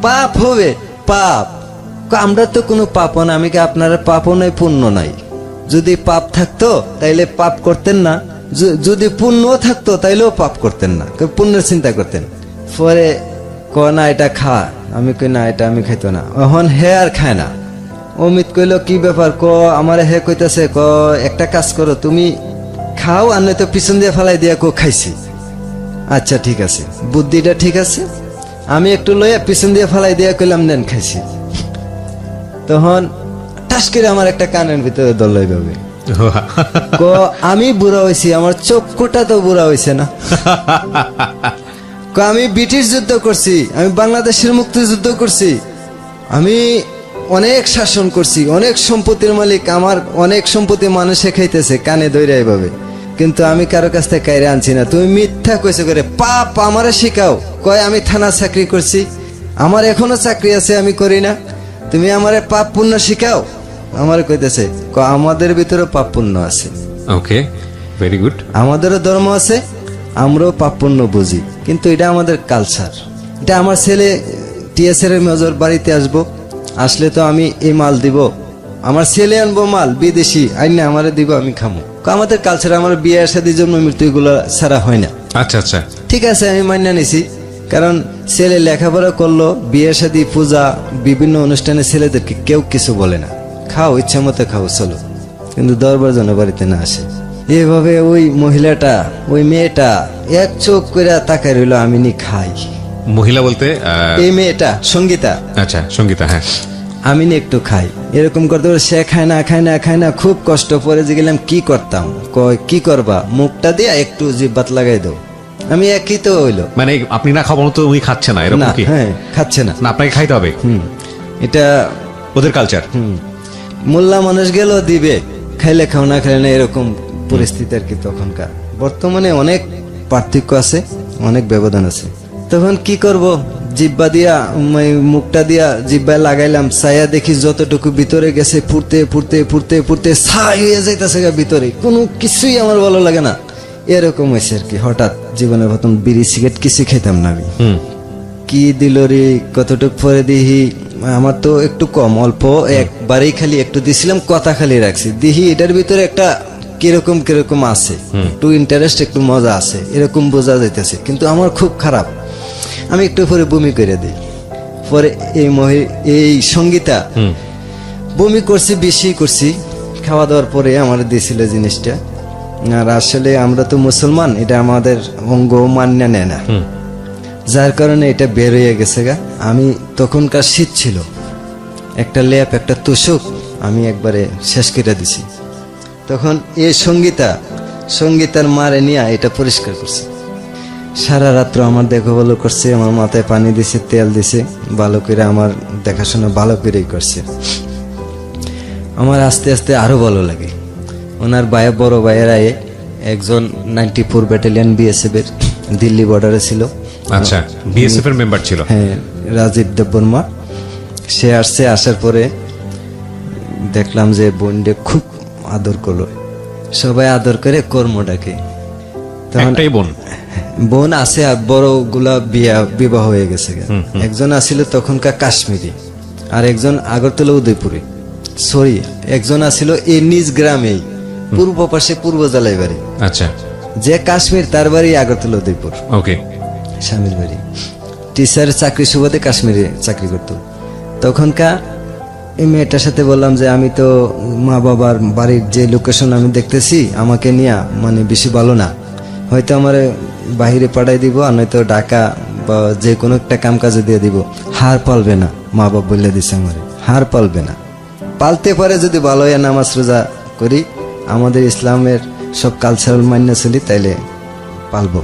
পাপ হবে, পাপ। আমরা তো কোনো পাপ না। আমি কি আপনারা পাপও নাই পুণ্য নাই? যদি পাপ থাকতো তাইলে পাপ করতেন না, যদি পুণ্য থাকতো তাইলেও পাপ করতেন না, পুণ্যের চিন্তা করতেন। পরে ক না এটা খা, আমি কই না এটা আমি খাইতো না। এখন হে আর খায় না। অমিত কইল কি ব্যাপার, ক আমারে হে কইতাছে, ক একটা কাজ করো, তুমি খাও আর নয়তো পিছন দিয়ে ফেলাই দিয়া কো খাইছি। আচ্ছা ঠিক আছে, বুদ্ধিটা ঠিক আছে। আমি একটু লইয়া পিছন দিয়ে ফেলাই দিয়া কইলাম নেন খাইছি। তখন ঠাস করে আমার একটা কানের ভিতরে দলাই পাবে, ক আমি বুড়া হয়েছি, আমার চক্ষুটা তো বুড়া হয়েছে না। ক আমি ব্রিটিশ যুদ্ধ করছি, আমি বাংলাদেশের মুক্তিযুদ্ধ করছি, আমি অনেক শাসন করছি, অনেক সম্পত্তির মালিক, আমার অনেক সম্পত্তি মানুষে খাইতেছে কানে দৈরা এভাবে, কিন্তু আমি কারো কাছ থেকে কাইরে আনছি না। তুমি মিথ্যা কইছো করে, পাপ আমারে শিখাও। কয় আমি থানা চাকরি করছি, আমার এখনো চাকরি আছে, আমি করি না, তুমি আমারে পাপ পুণ্য শিখাও। আমারে কইতেছে, ক আমাদের ভিতরে পাপ পুণ্য আছে। ওকে, ভেরি গুড। আমাদেরও ধর্ম আছে, আমরাও পাপ পুণ্য বুঝি, কিন্তু এটা আমাদের কালচার। এটা আমার ছেলে টিএসআর এর মেজর বাড়িতে আসবো, আসলে তো আমি এই মাল দিব, আমার ছেলে আনবো মাল বিদেশি আইনা আমারে দিব, আমি খামো। আমাদের কালচার, আমার বিয়ে শাদী জন্ম মৃত্যু এগুলো ছাড়া হয় না। আচ্ছা আচ্ছা, ঠিক আছে, আমি মান্য নিছি, কারণ ছেলে লেখাপড়া করলো, বিয়ে শাদী পূজা বিভিন্ন অনুষ্ঠানে ছেলেদেরকে কেউ কিছু বলে না, খাও ইচ্ছা মতো খাও চলো, কিন্তু দরবার যেন বাড়িতে না আসে। এভাবে ওই মহিলাটা, ওই মেয়েটা এক চোখ করে তাকায় রইল, আমি নি খাই। মহিলা বলতে এই মেয়েটা সঙ্গীতা, আচ্ছা সঙ্গীতা, হ্যাঁ। আমি নি একটু খাই, এরকম করতে পারে। সে খায় না খায় না খায় না, খুব কষ্ট পরে যে গেলাম কি করতাম, কয় কি করবা, মুখটা দিয়ে একটু জিব্বাত লাগাই দাও। আমি একই তো হইলো, মানে আপনি না খাওয়ানো তো উনি খাচ্ছে না, এরকম না কি? হ্যাঁ খাচ্ছে না, না আপনাকে খাইতে হবে, এটা ওদের কালচার। মোল্লা মানুষ গেল দিবে, খাইলে খাও না খাইলে না, এরকম পরিস্থিতি আর কি তখনকার। বর্তমানে অনেক পার্থক্য আছে, অনেক ব্যবধান আছে। তখন কি করব, জিব্বা দিয়া মুখটা দিয়া জিব্বায় লাগাইলাম, ছায়া দেখি যতটুকু ভিতরে গেছে ফুটতে ফুটতে ফুটতে ফুটতে ছাই হয়ে যাইতেছে ভিতরে, কোনো কিছুই আমার ভালো লাগে না। এরকম হয়েছে আর কি। হঠাৎ জীবনের প্রথম বিড়ি সিগারেট কিছু খেতাম না আমি, কি দিল রে, কতটুক পরে দিহি, আমার তো একটু কম, অল্প একবারেই খালি একটু দিছিলাম, কথা খালি রাখছি, দিহি এটার ভিতরে একটা কিরকম কিরকম আছে, একটু ইন্টারেস্ট, একটু মজা আছে, এরকম বোঝা যাইতেছে, কিন্তু আমার খুব খারাপ। আমি একটু পরে বমি করে দিই। পরে এই সঙ্গীতা বমি করছি, বেশি করছি, খাওয়া দাওয়ার পরে আমার দিয়েছিল জিনিসটা। আর আসলে আমরা তো মুসলমান, এটা আমাদের অঙ্গ মান্য নেয় না, যার কারণে এটা বের হয়ে গেছে গা। আমি তখনকার শীত ছিল, একটা লেপ একটা তোষক আমি একবারে শেষ করে দিছি। তখন এই সঙ্গীতার মারে নিয়ে এটা পরিষ্কার করছে। সারা রাত্র আমার দেখো ভালো করছে, আমার মাথায় পানি দিছে, তেল দিছে, ভালো করে আমার দেখাশোনা ভালো করেই করছে। আমার আস্তে আস্তে আরো ভালো লাগে। ওনার বড় ভাইয়েরা একজন 94 ব্যাটালিয়ন বিএসএফ এর দিল্লি বর্ডারে ছিল। আচ্ছা, বিএসএফ এর মেম্বার ছিল। হ্যাঁ, রাজীব দেববর্মা। সে আসছে, আসার পরে দেখলাম যে বোনকে খুব আদর করলো, সবাই আদর করে কর্মটাকে। একটাই বোন আছে, আর বড় গুলা বিবাহ হয়ে গেছে। একজন আসিল তখনকার কাশ্মীরি, আর একজন আগরতলা উদয়পুরে, সরি একজন আসিল এই নিজ গ্রামেই পূর্ব পাশে পূর্ব জেলায় বাড়ি। আচ্ছা, যে কাশ্মীর তার বাড়ি আগরতলা উদয়পুর, ওকে, স্বামীর বাড়ি। টিচার চাকরি সুবাদে কাশ্মীরে চাকরি করতো। তখনকার এই মেয়েটার সাথে বললাম যে আমি তো মা বাবার বাড়ির যে লোকেশন আমি দেখতেছি, আমাকে নিয়ে মানে বেশি ভালো না, হয়তো আমার বাহিরে পাঠাই দিব, আর নয়তো ঢাকা বা যে কোনো একটা কাম কাজে দিয়ে দিব, হার পালবে না। মা বাবা বলে দিছে আমারে, হার পালবে না, পালতে পারে যদি ভালো হয়, নামাজ রোজা করি, আমাদের ইসলামের সব কালচারাল মান্য চলি, তাইলে পালবো,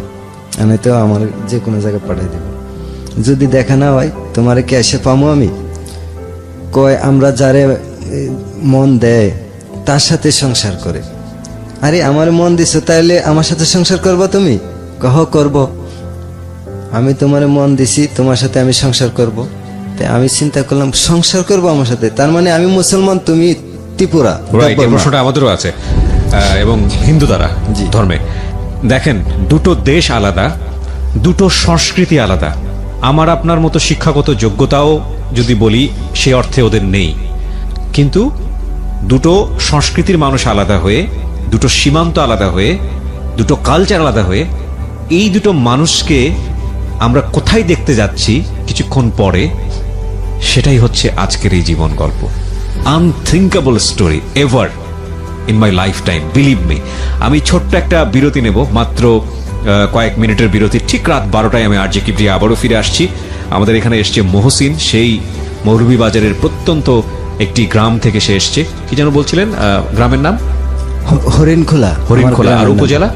নয়তো আমার যে কোনো জায়গায় পাঠাই দিব। যদি দেখা না হয় তোমারে কে এসে পামো আমি? কয় আমরা যারে মন দেয় তার সাথে সংসার করে। আরে আমার মন দিছো, তাইলে আমার সাথে সংসার করবো তুমি? কহ করব, আমি তোমার মন দিছি, তোমার সাথে আমি সংসার করব। তাই আমি চিন্তা করলাম সংসার করব আমার সাথে, তার মানে আমি মুসলমান, তুমি ত্রিপুরা। এই প্রশ্নটা আমাদেরও আছে, এবং হিন্দু দ্বারা ধর্মে। দেখেন, দুটো দেশ আলাদা, দুটো সংস্কৃতি আলাদা। আমার আপনার মতো শিক্ষাগত যোগ্যতাও যদি বলি সে অর্থে ওদের নেই, কিন্তু দুটো সংস্কৃতির মানুষ আলাদা হয়ে, দুটো সীমান্ত আলাদা হয়ে, দুটো কালচার আলাদা হয়ে এই দুটো মানুষকে আমরা কোথায় দেখতে যাচ্ছি কিছুক্ষণ পরে, সেটাই হচ্ছে আজকের এই জীবন গল্প। Unthinkable story ever in my life time, believe me. আমি ছোট্ট একটা বিরতি নেব, মাত্র কয়েক মিনিটের বিরতি। ঠিক রাত 12টায় আমি আরজে কিবরিয়া আবারও ফিরে আসছি। আমাদের এখানে এসছে মহসিন, সেই মৌলভীবাজারের প্রত্যন্ত একটি গ্রাম থেকে সে এসছে। কি যেন বলছিলেন গ্রামের নাম? হরিণখোলা। হরিণখোলা। আর উপজেলা?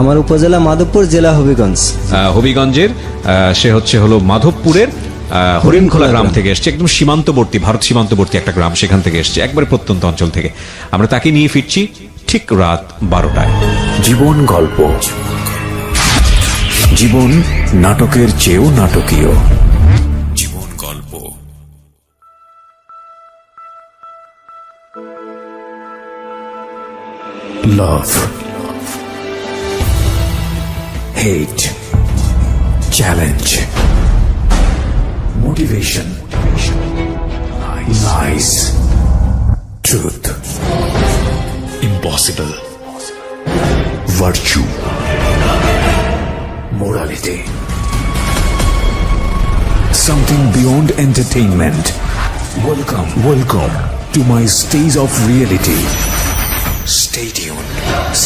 আমার উপজেলা মাধবপুর, জেলা হবিগঞ্জ। হবিগঞ্জের সে হলো মাধবপুরের হরিণখোলা গ্রাম থেকে এসছে, একদম সীমান্তবর্তী, ভারত সীমান্তবর্তী একটা গ্রাম, সেখান থেকে এসছে, একবারে প্রত্যন্ত অঞ্চল থেকে। আমরা তাকে নিয়ে ফিরছি ঠিক রাত 12টায়। জীবন গল্প, জীবন নাটকের চেয়েও নাটকীয়। জীবন গল্প। লাভ, হেট, challenge, motivation, lies, truth, impossible, virtue, morality, something beyond entertainment. Welcome to my stage of reality. Stay tuned.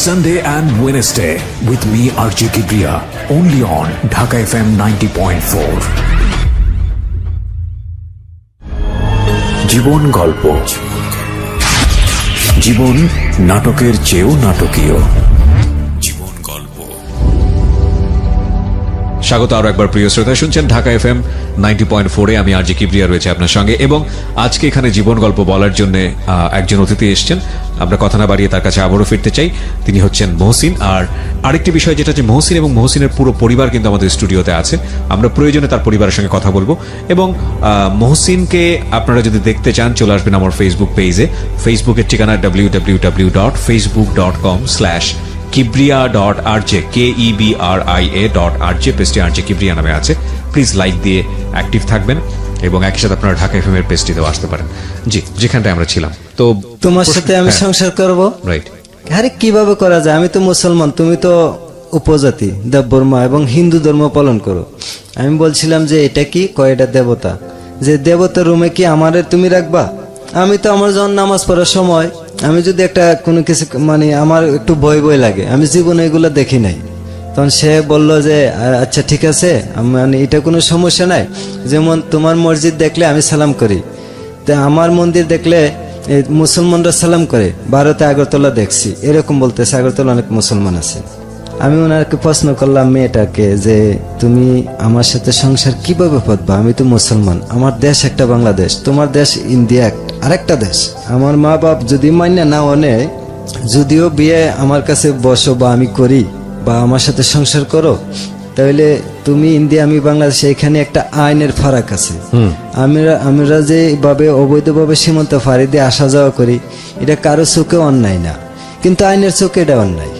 Sunday and Wednesday with me Arjun Kibriya, only on Dhaka FM 90.4. জীবন গল্প, জীবন নাটকের চেয়েও নাটকীয়। জীবন গল্প। স্বাগত আরো একবার প্রিয় শ্রোতা, শুনছেন ঢাকা FM 90.4-এ। আমি আরজে কিবরিয়া রয়েছে আপনার সঙ্গে, এবং আজকে এখানে জীবন গল্প বলার জন্য একজন অতিথি এসছেন। আমরা কথা না বাড়িয়ে তার কাছে আবারও ফিরতে চাই। তিনি হচ্ছেন মহসিন। আর আরেকটি বিষয় যেটা হচ্ছে, মহসিন এবং মহসিনের পুরো পরিবার কিন্তু আমাদের স্টুডিওতে আছে। আমরা প্রয়োজনে তার পরিবারের সঙ্গে কথা বলবো। এবং মহসিনকে আপনারা যদি দেখতে চান, চলে আসবেন আমার ফেসবুক পেজে। ফেসবুকের ঠিকানা www.facebook.com/kibriya.rj, KEBRIA.RJ, পেজটি আরজে কিবরিয়া নামে আছে। প্লিজ লাইক দিয়ে অ্যাক্টিভ থাকবেন, এবং একই সাথে আপনারা ঢাকা FM এর পেজটিতেও আসতে পারেন। জি, যেখানটায় আমরা ছিলাম। তো তোমার সাথে আমি সংসার করব, রাইট? আরে কিভাবে করা যায়? আমি তো মুসলমান, তুমি তো উপজাতি দেববর্মা এবং হিন্দু ধর্ম পালন করো। আমি বলছিলাম যে এটা কি, কয়টা দেবতা, যে দেবতার রুমে কি আমারে তুমি রাখবা? আমি তো আমার যখন নামাজ পড়ার সময় আমি যদি একটা কোনো কিছু, মানে আমার একটু ভয় ভয় লাগে, আমি জীবনে এগুলো দেখি নাই। তখন সে বলল যে আচ্ছা ঠিক আছে, মানে এটা কোনো সমস্যা নাই। যেমন তোমার মসজিদ দেখলে আমি সালাম করি, তা আমার মন্দির দেখলে মুসলমানরা সালাম করে। ভারতে আগরতলা দেখছি এরকম বলতেছে, আগরতলা অনেক মুসলমান আছে। আমি ওনাকে প্রশ্ন করলাম মেয়েটাকে যে তুমি আমার সাথে সংসার কিভাবে পাতবা? আমি তো মুসলমান, আমার দেশ একটা বাংলাদেশ, তোমার দেশ ইন্ডিয়া আরেকটা দেশ। আমার মা বাপ যদি মান্য না নেয়, যদিও বিয়ে আমার কাছে বসো বা আমি করি বা আমার সাথে সংসার করো, তাহলে তুমি ইন্ডিয়া আমি বাংলাদেশে, এখানে একটা আইনের ফারাক আছে। আমরা যেভাবে অবৈধভাবে সীমান্ত ফাঁড়ি দিয়ে আসা যাওয়া করি, এটা কারো চোখে অন্যায় না, কিন্তু আইনের চোখে এটা অন্যায়।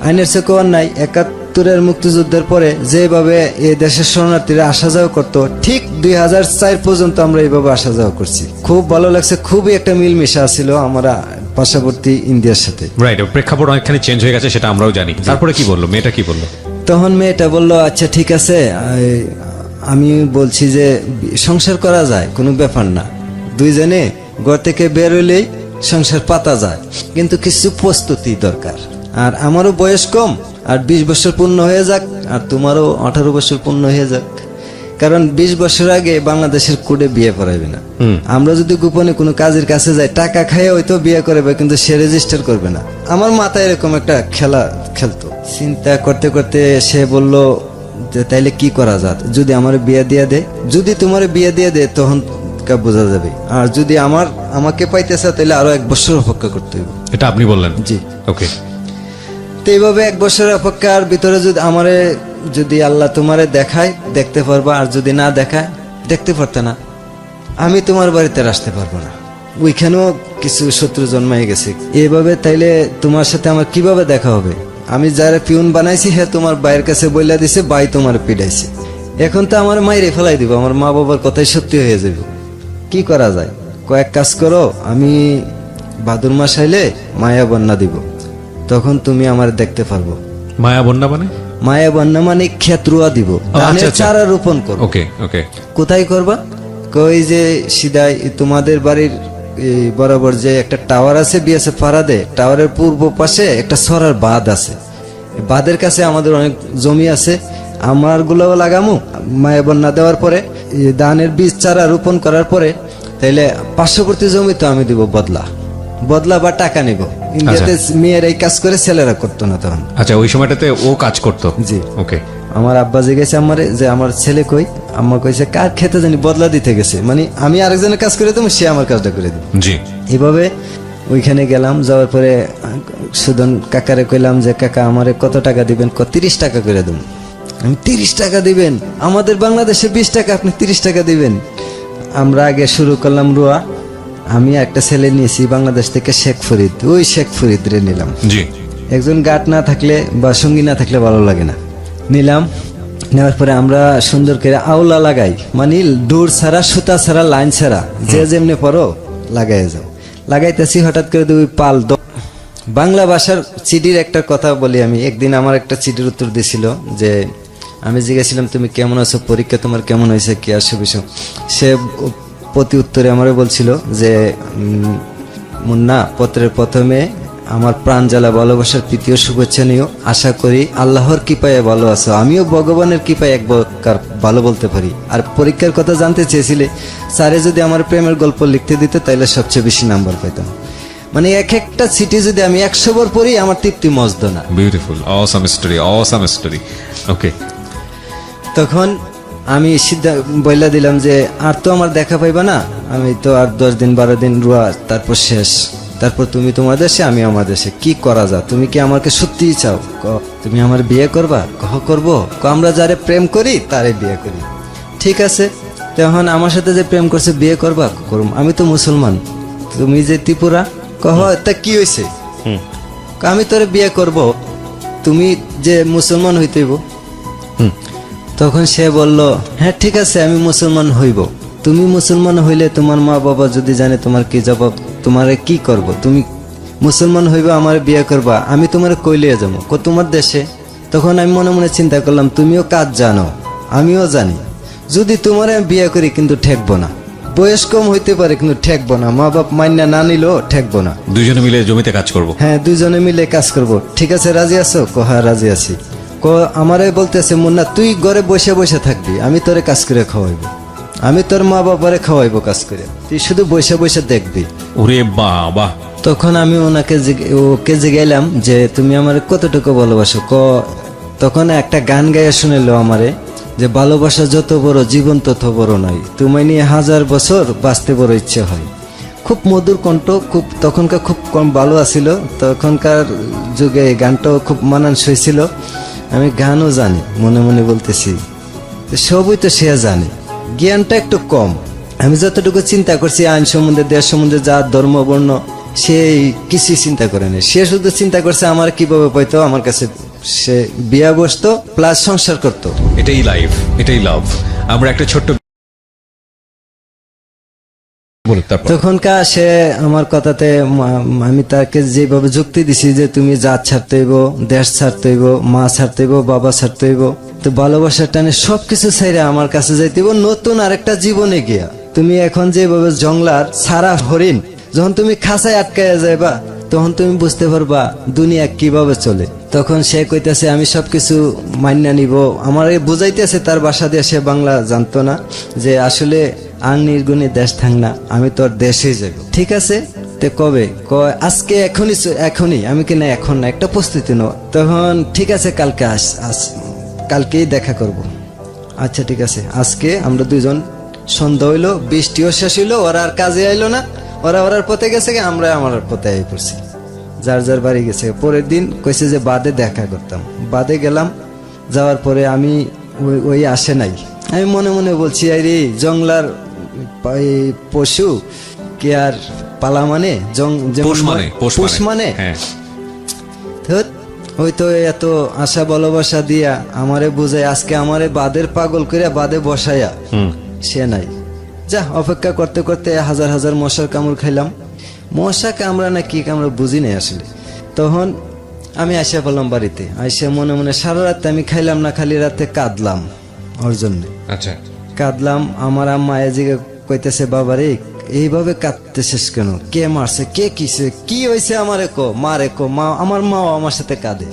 আইনের চোখে অন্যায়। ৭১-এর মুক্তিযুদ্ধের পরে যেভাবে এই দেশের শরণার্থীরা আসা যাওয়া করতো, ঠিক ২০০৪ পর্যন্ত আমরা এইভাবে আসা যাওয়া করছি। খুব ভালো লাগছে, খুবই একটা মিলমিশা ছিল আমরা পার্শ্ববর্তী ইন্ডিয়ার সাথে। রাইট, প্রেক্ষাপট অনেকখানি চেঞ্জ হয়ে গেছে, সেটা আমরাও জানি। তারপরে কি বললো মেয়েটা, কি বললো? তখন মেয়েটা বলল আচ্ছা ঠিক আছে, আমি বলছি যে সংসার করা যায়, কোনো ব্যাপার না, দুইজনে ঘর থেকে বের হইলেই সংসার পাতা যায়, কিন্তু কিছু প্রস্তুতি দরকার। আর আমারও বয়স কম, আর ২০ বছর পূর্ণ হয়ে যাক, আর তোমারও 18 বছর পূর্ণ হয়ে যাক। কারণ ২০ বছর আগে বাংলাদেশের কোডে বিয়ে করাবে না। আমরা যদি গোপনে কোনো কাজের কাছে যাই, টাকা খাইয়ে হয়তো বিয়ে করবে, কিন্তু সে রেজিস্টার করবে না। আমার মাথায় এরকম একটা খেলা খেলতো। চিন্তা করতে করতে সে বলল যে তাইলে কি করা যায়, যদি আমার বিয়ে দিয়ে দে, যদি তোমার বিয়ে দিয়ে দে তখন বোঝা যাবে, আর যদি আমাকে পাইতেছে তাহলে আরো 1 বছর অপেক্ষা করতে হবে। এটা আপনি বললেন? জি। ওকে। তো এইভাবে 1 বছরের অপেক্ষার ভিতরে যদি আল্লাহ তোমারে দেখায় দেখতে পারবা, আর যদি না দেখায় দেখতে পারতে না, আমি তোমার বাড়িতে আসতে পারবো না, ওইখানেও কিছু শত্রু জন্মাই গেছে। এইভাবে তাইলে তোমার সাথে আমার কিভাবে দেখা হবে? আমি যারা পিউন বানাইছি হ্যাঁ তোমার ভাইয়ের কাছে বইলা দিছে, ভাই তোমার পিড়াইছে, এখন তো আমার মাইরে ফেলাই দিব, আমার মা বাবার কথাই সত্যি হয়ে যাবে। কি করা যায়? কয়েক কাজ করো, আমি ভাদুর মাস আইলে মায়া বন্যা দিব, তখন তুমি আমার দেখতে পারবো। মায়া বন্যা মানে? মায়া বন্যা মানে ক্ষেত রুয়া দিব, ধানের আচ্ছা। চারা রোপণ করবো। ওকে ওকে। কোথায় করবা? কই যে সিধাই তোমাদের বাড়ির এই বরাবর যে একটা টাওয়ার আছে বিএসএফ ফারাদে, টাওয়ারের পূর্ব পাশে একটা সরার বাঁধ আছে, বাঁধের কাছে আমাদের অনেক জমি আছে, আমার গুলোও লাগামু। মায়া বন্যা দেওয়ার পরে এই ধানের বীজ চারা রোপণ করার পরে তাইলে পার্শ্ববর্তী জমি তো আমি দিব বদলা বা টাকা নিব। ইন্ডিয়াতে মেয়ের এই কাজ করে ছেলেরা করতো না তখন। আচ্ছা, ওই সময়টাতে ও কাজ করতো? জি। ওকে। আমার আব্বা জিজ্ঞেস আমারে যে আমার ছেলে কই, আম্মা কইছে কার খেতে জানি বদলা দিতে গেছে, মানে আমি আরেকজনের কাজ করে দেবো, সে আমার কাজটা করে দিবে। জি। এইভাবে ওইখানে গেলাম, যাওয়ার পরে সুদন কাকারে কইলাম যে কাকা আমারে কত টাকা দিবেন? 30 টাকা করে দেবো। আমি 30 টাকা দিবেন? আমাদের বাংলাদেশে 20 টাকা, আপনি 30 টাকা দিবেন? আমরা আগে শুরু করলাম রুয়া। আমি একটা ছেলে নিয়েছি বাংলাদেশ থেকে, শেখ ফরিদ, ওই শেখ ফরিদ রে নিলাম। জি। একজন গার্ড না থাকলে বা সঙ্গী না থাকলে ভালো লাগে না। নিলাম, নেওয়ার পরে আমরা সুন্দর করে আওলা লাগাই, মানে দূর ছাড়া, সুতা ছাড়া, লাইন ছাড়া, যে যেমনি পড়ো লাগাই যাও। লাগাইতেছি, হঠাৎ করে দুই পাল বাংলা ভাষার চিঠির একটা কথা বলি আমি। একদিন আমার একটা চিঠির উত্তর দিছিল যে আমি জিজ্ঞাসিলাম তুমি কেমন আছো, পরীক্ষা তোমার কেমন হয়েছে, কি আসো বিষয়। সে প্রতি উত্তরে আমারে বলছিল যে মুন্না, পত্রের প্রথমে আমার প্রাণ জ্বালা ভালোবাসার প্রীতি ও শুভেচ্ছা নিও। আশা করি আল্লাহর কৃপায় ভালো আছো, আমিও ভগবানের কৃপায় একবার ভালো বলতে পারি। আর পরীক্ষার কথা জানতে চেয়েছিলে, স্যারে যদি আমার প্রেমের গল্প লিখতে দিত তাইলে সবচেয়ে বেশি নাম্বার পেতাম। মানে এক একটা চিঠি যদি আমি 100 বার পড়ি আমার তৃপ্তি মজদ না। Beautiful, awesome story, awesome story. Okay. তখন আমি বইলা দিলাম যে আর তো আমার দেখা পাইবা না, আমি তো আর 10 দিন 12 দিন রুয়া, তারপর শেষ। তারপর তুমি তোমার দেশে, আমি আমার দেশে, কি করা যায়? তুমি কি আমাকে সত্যিই চাও? তুমি আমার বিয়ে করবা? করবো। আমরা যারে প্রেম করি তারে বিয়ে করি। ঠিক আছে, তখন আমার সাথে যে প্রেম করছে বিয়ে করবা? করুম। আমি তো মুসলমান, তুমি যে ত্রিপুরা, তা কি হয়েছে? আমি তোরে বিয়ে করব, তুমি যে মুসলমান হইতেইব। তখন সে বলল হ্যাঁ ঠিক আছে, আমি মুসলমান হইব। তুমি মুসলমান হইলে তোমার মা বাবা যদি জানে তোমার কি জবাব, তোমারে কি করব? তুমি মুসলমান হইবা, আমার বিয়ে করবা, আমি তোমার কইলে যাবো তোমার দেশে। তখন আমি মনে মনে চিন্তা করলাম তুমিও কাজ জানো, আমিও জানি, যদি তোমার আমি বিয়ে করি কিন্তু ঠেকবো না। বয়স কম হইতে পারে কিন্তু ঠেকবো না, মা বাপ মান্যা না নিলেও ঠেকবো না। দুইজনে মিলে জমিতে কাজ করব। হ্যাঁ, দুইজনে মিলে কাজ করব। ঠিক আছে, রাজি আছো? হ্যাঁ রাজি আছি। আমারে বলতেছে মুন্না তুই ঘরে বসে বসে থাকবি, আমি তোরে কাজ করে খাওয়াইবো, আমি তোর মা বাবারে খাওয়াইবো কাজ করে, তুই শুধু বসে বসে দেখবি। ওরে বাবা! তখন আমি ওকে জিগাইলাম যে তুমি আমার কতটুকু ভালোবাসো? তখন একটা গান গাইয়া শুনেলো আমারে যে ভালোবাসা যত বড় জীবন তত বড় নয়, তোমায় নিয়ে 1000 বছর বাঁচতে বড় ইচ্ছে হয়। খুব মধুর কণ্ঠ, খুব তখনকার খুব কম ভালো আছিল, তখনকার যুগে গানটাও খুব মানানসই ছিল। আমি গানও জানি, মনে মনে বলতেছি সবই তো সে জানে, জ্ঞানটা একটু কম। আমি যতটুকু চিন্তা করছি আইন সম্বন্ধে, দেশ সম্বন্ধে, জাত ধর্ম বর্ণ, সে কিছুই চিন্তা করে না। সে শুধু চিন্তা করছে আমার কিভাবে পাইতো, আমার কাছে সে বিয়া বসতো প্লাস সংসার করতো। এটাই লাইফ, এটাই লাভ। আমরা একটা ছোট্ট তখনকার সে আমার কথাতে আমি তাকে যেভাবে যুক্তি দিছি যে তুমি জাত ছাড়তে হইব, দেশ ছাড়তে হইব, মা ছাড়তে হইব, বাবা ছাড়তে হইব, তো ভালোবাসার টানে সবকিছু ছাইরা আমার কাছে যাইতে হইব নতুন আরেকটা জীবনে গিয়া। তুমি এখন যেভাবে জংলার সারা হরিণ, যখন তুমি খাঁচায় আটকাইয়া যাইবা তখন তুমি বুঝতে পারবা দুনিয়া কিভাবে চলে। তখন সে কইতেছে আমি সবকিছু মান্যা নিব, আমার বুঝাইতেছে তার বাসা দিয়ে, সে বাংলা জানতো না, যে আসলে আর নির্গুণে দেশ থাক না, আমি তোর দেশেই যাব। ঠিক আছে, তে কবে? আজকে, এখনই। আমি কিনা এখন না, একটা প্রস্তুতি নাও। তখন ঠিক আছে কালকে কালকেই দেখা করব। আচ্ছা ঠিক আছে, আজকে আমরা দুজন, সন্ধ্যা হইলো, বৃষ্টিও শেষ হইলো, ওরা আর কাজে আইলো না, ওরা ওরার পথে গেছে, আমরা আমার পথে আই পড়ছি, যার যার বাড়ি গেছে। পরের দিন কইছে যে বাদে দেখা করতাম, বাদে গেলাম। যাওয়ার পরে আমি ওই আসে নাই, আমি মনে মনে বলছি আরে জংলার পশু কে আর পালা মানে, পোষ মানে ওই তো এত আশা ভালোবাসা দিয়া আমারে বুঝায়, আজকে আমারে বাদের পাগল করে বাদে বসাইয়া সে নাই। যা অপেক্ষা করতে করতে 1000 মশার কামড় খাইলাম। মশা কামড়া না কি কামড়া বুঝি নাই আসলে। তখন আমি আসা পড়লাম বাড়িতে, আইসা মনে মনে সারা রাত আমি খাইলাম না, খালি রাতে কাঁদলাম ওর জন্য। আচ্ছা, কাঁদলাম, আমার আম্মা এদিকে কইতেছে বাবারে এইভাবে কাঁদতেছিস কেন, কে মারছে, কে কিসে, কি হয়েছে, আমারে কো, মারে কো, মা, আমার মাও আমার সাথে কাঁদে।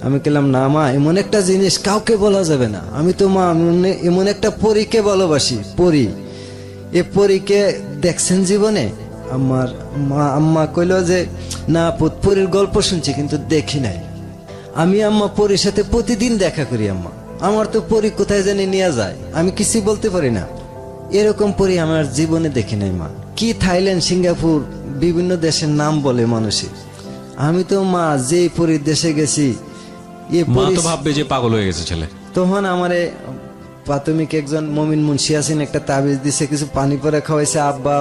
আমি বললাম না মা, এমন একটা জিনিস কাউকে বলা যাবে না, আমি তো মা এমন একটা পরীকে ভালোবাসি, পরী, এ পরীকে দেখছেন জীবনে? আমার আম্মা কইল যে না পুত, পরীর গল্প শুনছি কিন্তু দেখি নাই। আমি আম্মা পরীর সাথে প্রতিদিন দেখা করি আম্মা, আমার তো পরী কোথায় জানি নিয়ে যায়, আমি কিছুই বলতে পারি না। এরকম পরী আমার জীবনে দেখি নাই মা। কি থাইল্যান্ড, সিঙ্গাপুর, বিভিন্ন দেশের নাম বলে মানুষে, আমি তো মা যে পরীর দেশে গেছি, এ মা পরী তো ভাববে যে পাগল হয়ে গেছে ছেলে। তখন আমারে প্রাথমিক একজন মমিন মুন্সি আছেন, একটা তাবিজ দিছে, কিছু পানি পরে খাওয়াইছে, আব্বা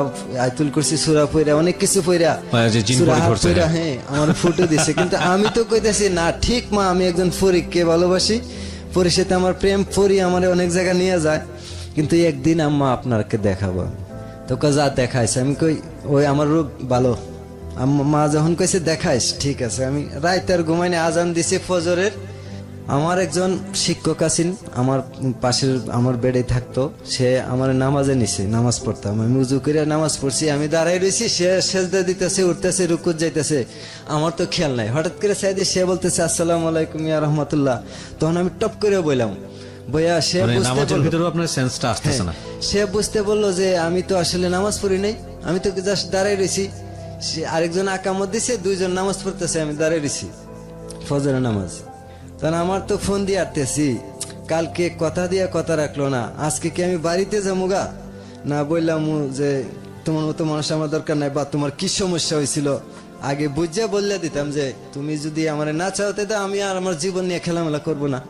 আইতুল করছি, সুরা পইরা, অনেক কিছু পইরা, যে জিন সূরা পরী হাত ধরছে। পইরা, হ্যাঁ আমার ফুটো দিছে। কিন্তু আমি তো কইতেছি না, ঠিক মা, আমি একজন ফরিককে ভালোবাসি, পরীর সাথে আমার প্রেম, পরী আমার অনেক জায়গায় নিয়ে যায়, কিন্তু একদিন আম্মা আপনাকে দেখাবো। তো যা দেখাইছে, আমি কই ওই আমার রূপ ভালো। মা যখন কইছে দেখাইস, ঠিক আছে। আমি রাইতে আর ঘুমাইনি, আজান দিছে ফজরের। আমার একজন শিক্ষক আছেন আমার পাশের, আমার বেডে থাকতো, সে আমার নামাজে নিছে, নামাজ পড়তাম, আমি উজু করে নামাজ পড়ছি, আমি দাঁড়াই রয়েছি, সে সেজদা দিতেছে, উঠতেছে, রুকুত যাইতেছে, আমার তো খেয়াল নাই। হঠাৎ করে সাইদে সে বলতেছে আসসালামু আলাইকুম ইয়া রাহমাতুল্লাহ। তখন আমি টপ করে বললাম, বইয়া সে মানে বুঝতে নামাজের বলল, ভিতরেও আপনার সেন্সটা আসতেছে না। সে বুঝতে বললো যে আমি তো আসলে নামাজ পড়ি নাই, আমি তো জাস্ট দাঁড়াই রয়েছি। সে আরেকজন আকামত দিছে, দুইজন নামাজ পড়তেছে, আমি দাঁড়াই রয়েছি, ফজরের নামাজ। তখন আমার তো ফোন দিয়ে আটতেছি, কালকে কথা দিয়ে কথা রাখলো না, আজকে কি আমি বাড়িতে যাবো গা? না বললাম যে তোমার মতো মানুষ আমার দরকার নাই, বা তোমার কি সমস্যা হয়েছিল আগে বুঝে বললে দিতাম, যে তুমি যদি আমার না চাওতে দাও, আমি আর আমার জীবন নিয়ে খেলামেলা করবো না।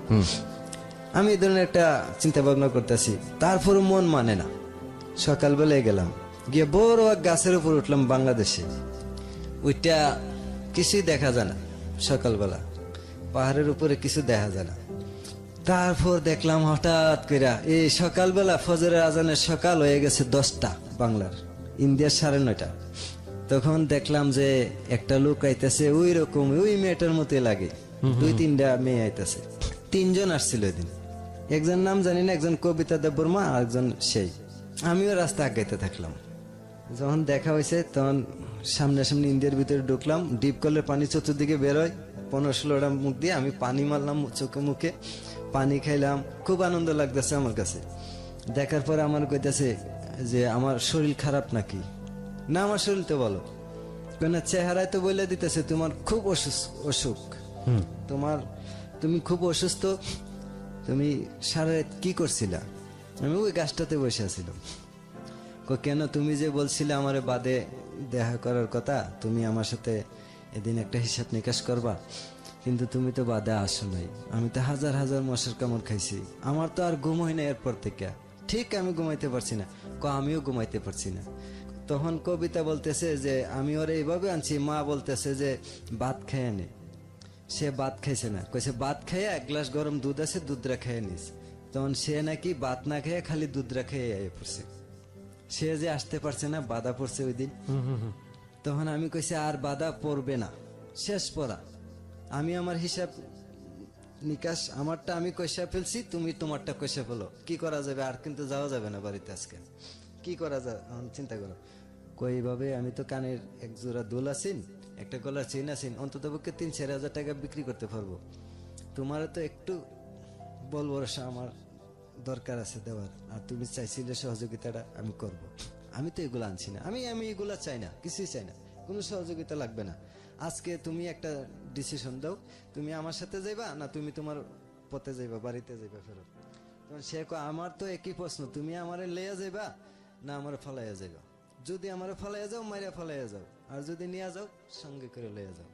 আমি এই ধরনের একটা চিন্তা ভাবনা করতেছি, তারপর মন মানে না। সকালবেলায় গেলাম, গিয়ে বড় এক গাছের উপর উঠলাম বাংলাদেশে, ওইটা কিছুই দেখা যায় না সকালবেলা, পাহাড়ের উপরে কিছু দেখা যায় না। তারপর দেখলাম হঠাৎ করে এই সকালবেলা ফজরের আজানের সকাল হয়ে গেছে 10টা বাংলার, ইন্ডিয়ার 9:30। তখন দেখলাম যে একটা লোক আইতেছে, ওই রকম ওই মেয়েটার মতোই লাগে, 2-3টা মেয়ে আইতেছে, 3জন আসছিল এদিন। একজন নাম জানি না, একজন কবিতা দেববর্মা, আর একজন সেই। আমিও রাস্তা আগাইতে থাকলাম। যখন দেখা হয়েছে তখন সামনাসামনি ইন্ডিয়ার ভিতরে ঢুকলাম, ডিপ কলের পানি চতুর্দিকে বেরোয়, 15-16টা মুখ দিয়ে আমি পানি মারলাম চোখে মুখে, পানি খাইলাম, খুব আনন্দ লাগতেছে আমার কাছে। দেখার পরে আমার কইতেছে যে আমার শরীর খারাপ নাকি? না আমার শরীর তো বলো, কেন চেহারায় তো বলে দিতেছে তোমার খুব অসুখ, তুমি খুব অসুস্থ, তুমি সারা রাত কি করছিলা? আমি ওই গাছটাতে বসে আছিলাম। কেন, তুমি যে বলছিলে আমার বাদে দেখা করার কথা, তুমি আমার সাথে এদিন একটা হিসাব নিকাশ করবা, কিন্তু তুমি তো বাদে আসো নাই। আমি তো হাজার হাজার মশার কামড় খাইছি, আমার তো আর ঘুম হয় না এরপর থেকে, ঠিক আমি ঘুমাইতে পারছি না। আমিও ঘুমাইতে পারছি না। তখন কবিতা বলতেছে যে আমি ওরে এইভাবে আনছি, মা বলতেছে যে ভাত খেয়ে নে। সে ভাত খাইছে না, কইছে ভাত খাইয়া 1 গ্লাস গরম দুধ আছে, দুধরা খেয়ে নিস। তখন সে নাকি ভাত না খেয়ে খালি দুধরা খেয়ে আইয়ে পড়ছে। সে যে আসতে পারছে না, বাধা পড়ছে ওই দিন। তখন আমি কইছি আর বাধা পড়বে না, শেষ পড়া। আমি আমার হিসাব নিকাশ আমারটা আমি কইসা ফেলছি, তুমি তোমারটা কইসা ফেলো, কি করা যাবে? আর কিন্তু যাওয়া যাবে না বাড়িতে আজকে, কি করা যায় চিন্তা করো। কইভাবে আমি তো কানের 1 জোড়া দুল আছেন, একটা গলার চেইন আছেন, অন্তত পক্ষে 3-4 হাজার টাকা বিক্রি করতে পারবো। তোমার তো একটু বল ভরসা আমার দরকার আছে দেওয়ার, আর তুমি চাইছিলে সহযোগিতাটা আমি করব। আমি তো এগুলো আনছি না, আমি এগুলা চাই না, কিছুই চাই না, কোনো সহযোগিতা লাগবে না। আজকে তুমি একটা ডিসিশন দাও, তুমি আমার সাথে যাইবা না তুমি তোমার পথে যাইবা, বাড়িতে যাইবা ফেরত। তখন সে কয় আমার তো একই প্রশ্ন, তুমি আমারে লইয়া যাইবা না আমারে ফলাইয়া যাইবা? যদি আমারে ফলাইয়া যাও, মাইরা ফলাইয়া যাও, আর যদি নিয়ে যাও সঙ্গে করে লইয়া যাও।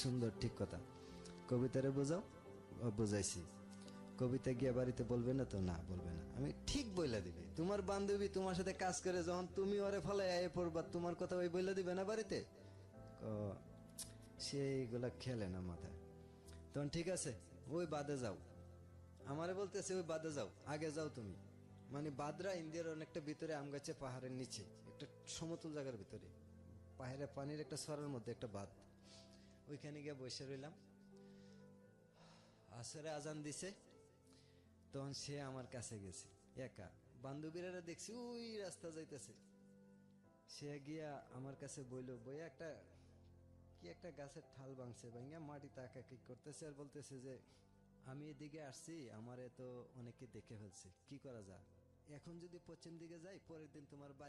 সুন্দর, ঠিক কথা। কবিতারে বোঝাও, বুঝাইছি। কবিতা গিয়া বাড়িতে বলবে না তো? না বলবে না, আমি ঠিক বইলা দিবে। তোমার বান্ধবী তোমার সাথে কাজ করে, যখন তুমি ওরে ফলাই আয়ে পড়বা, তোমার কথা ওই বইলা দিবে না বাড়িতে? সেইগুলা খেলে না মাথায়। তখন ঠিক আছে, ওই বাদে যাও, আমারে বলতেছে ওই বাদে যাও, আগে যাও তুমি। মানে বাদরা ইন্ডিয়ার অনেকটা ভিতরে, আমগাছে পাহাড়ের নিচে একটা সমতল জায়গার ভিতরে, পাহাড়ে পানির একটা সরার মধ্যে একটা বাঁধ, ওইখানে গিয়ে বসে রইলাম। আসরে আজান দিছে, তখন সে আমার কাছে গেছে একা, বান্ধবীরা দেখছি ওই রাস্তা যাইতেছে। সে গিয়া আমার কাছে বইল, বইয়া একটা কি একটা গাছের ঠাল ভাঙছে, ভাঙা মাটিতে আঁকাকি করতেছে আর বলতেছে যে আমি এদিকে আসছি, আমারে তো অনেকে দেখে ফেলছে, কি করা যায়, এখন যদি পশ্চিম দিকে যাই পরের দিন তোমার বাড়ি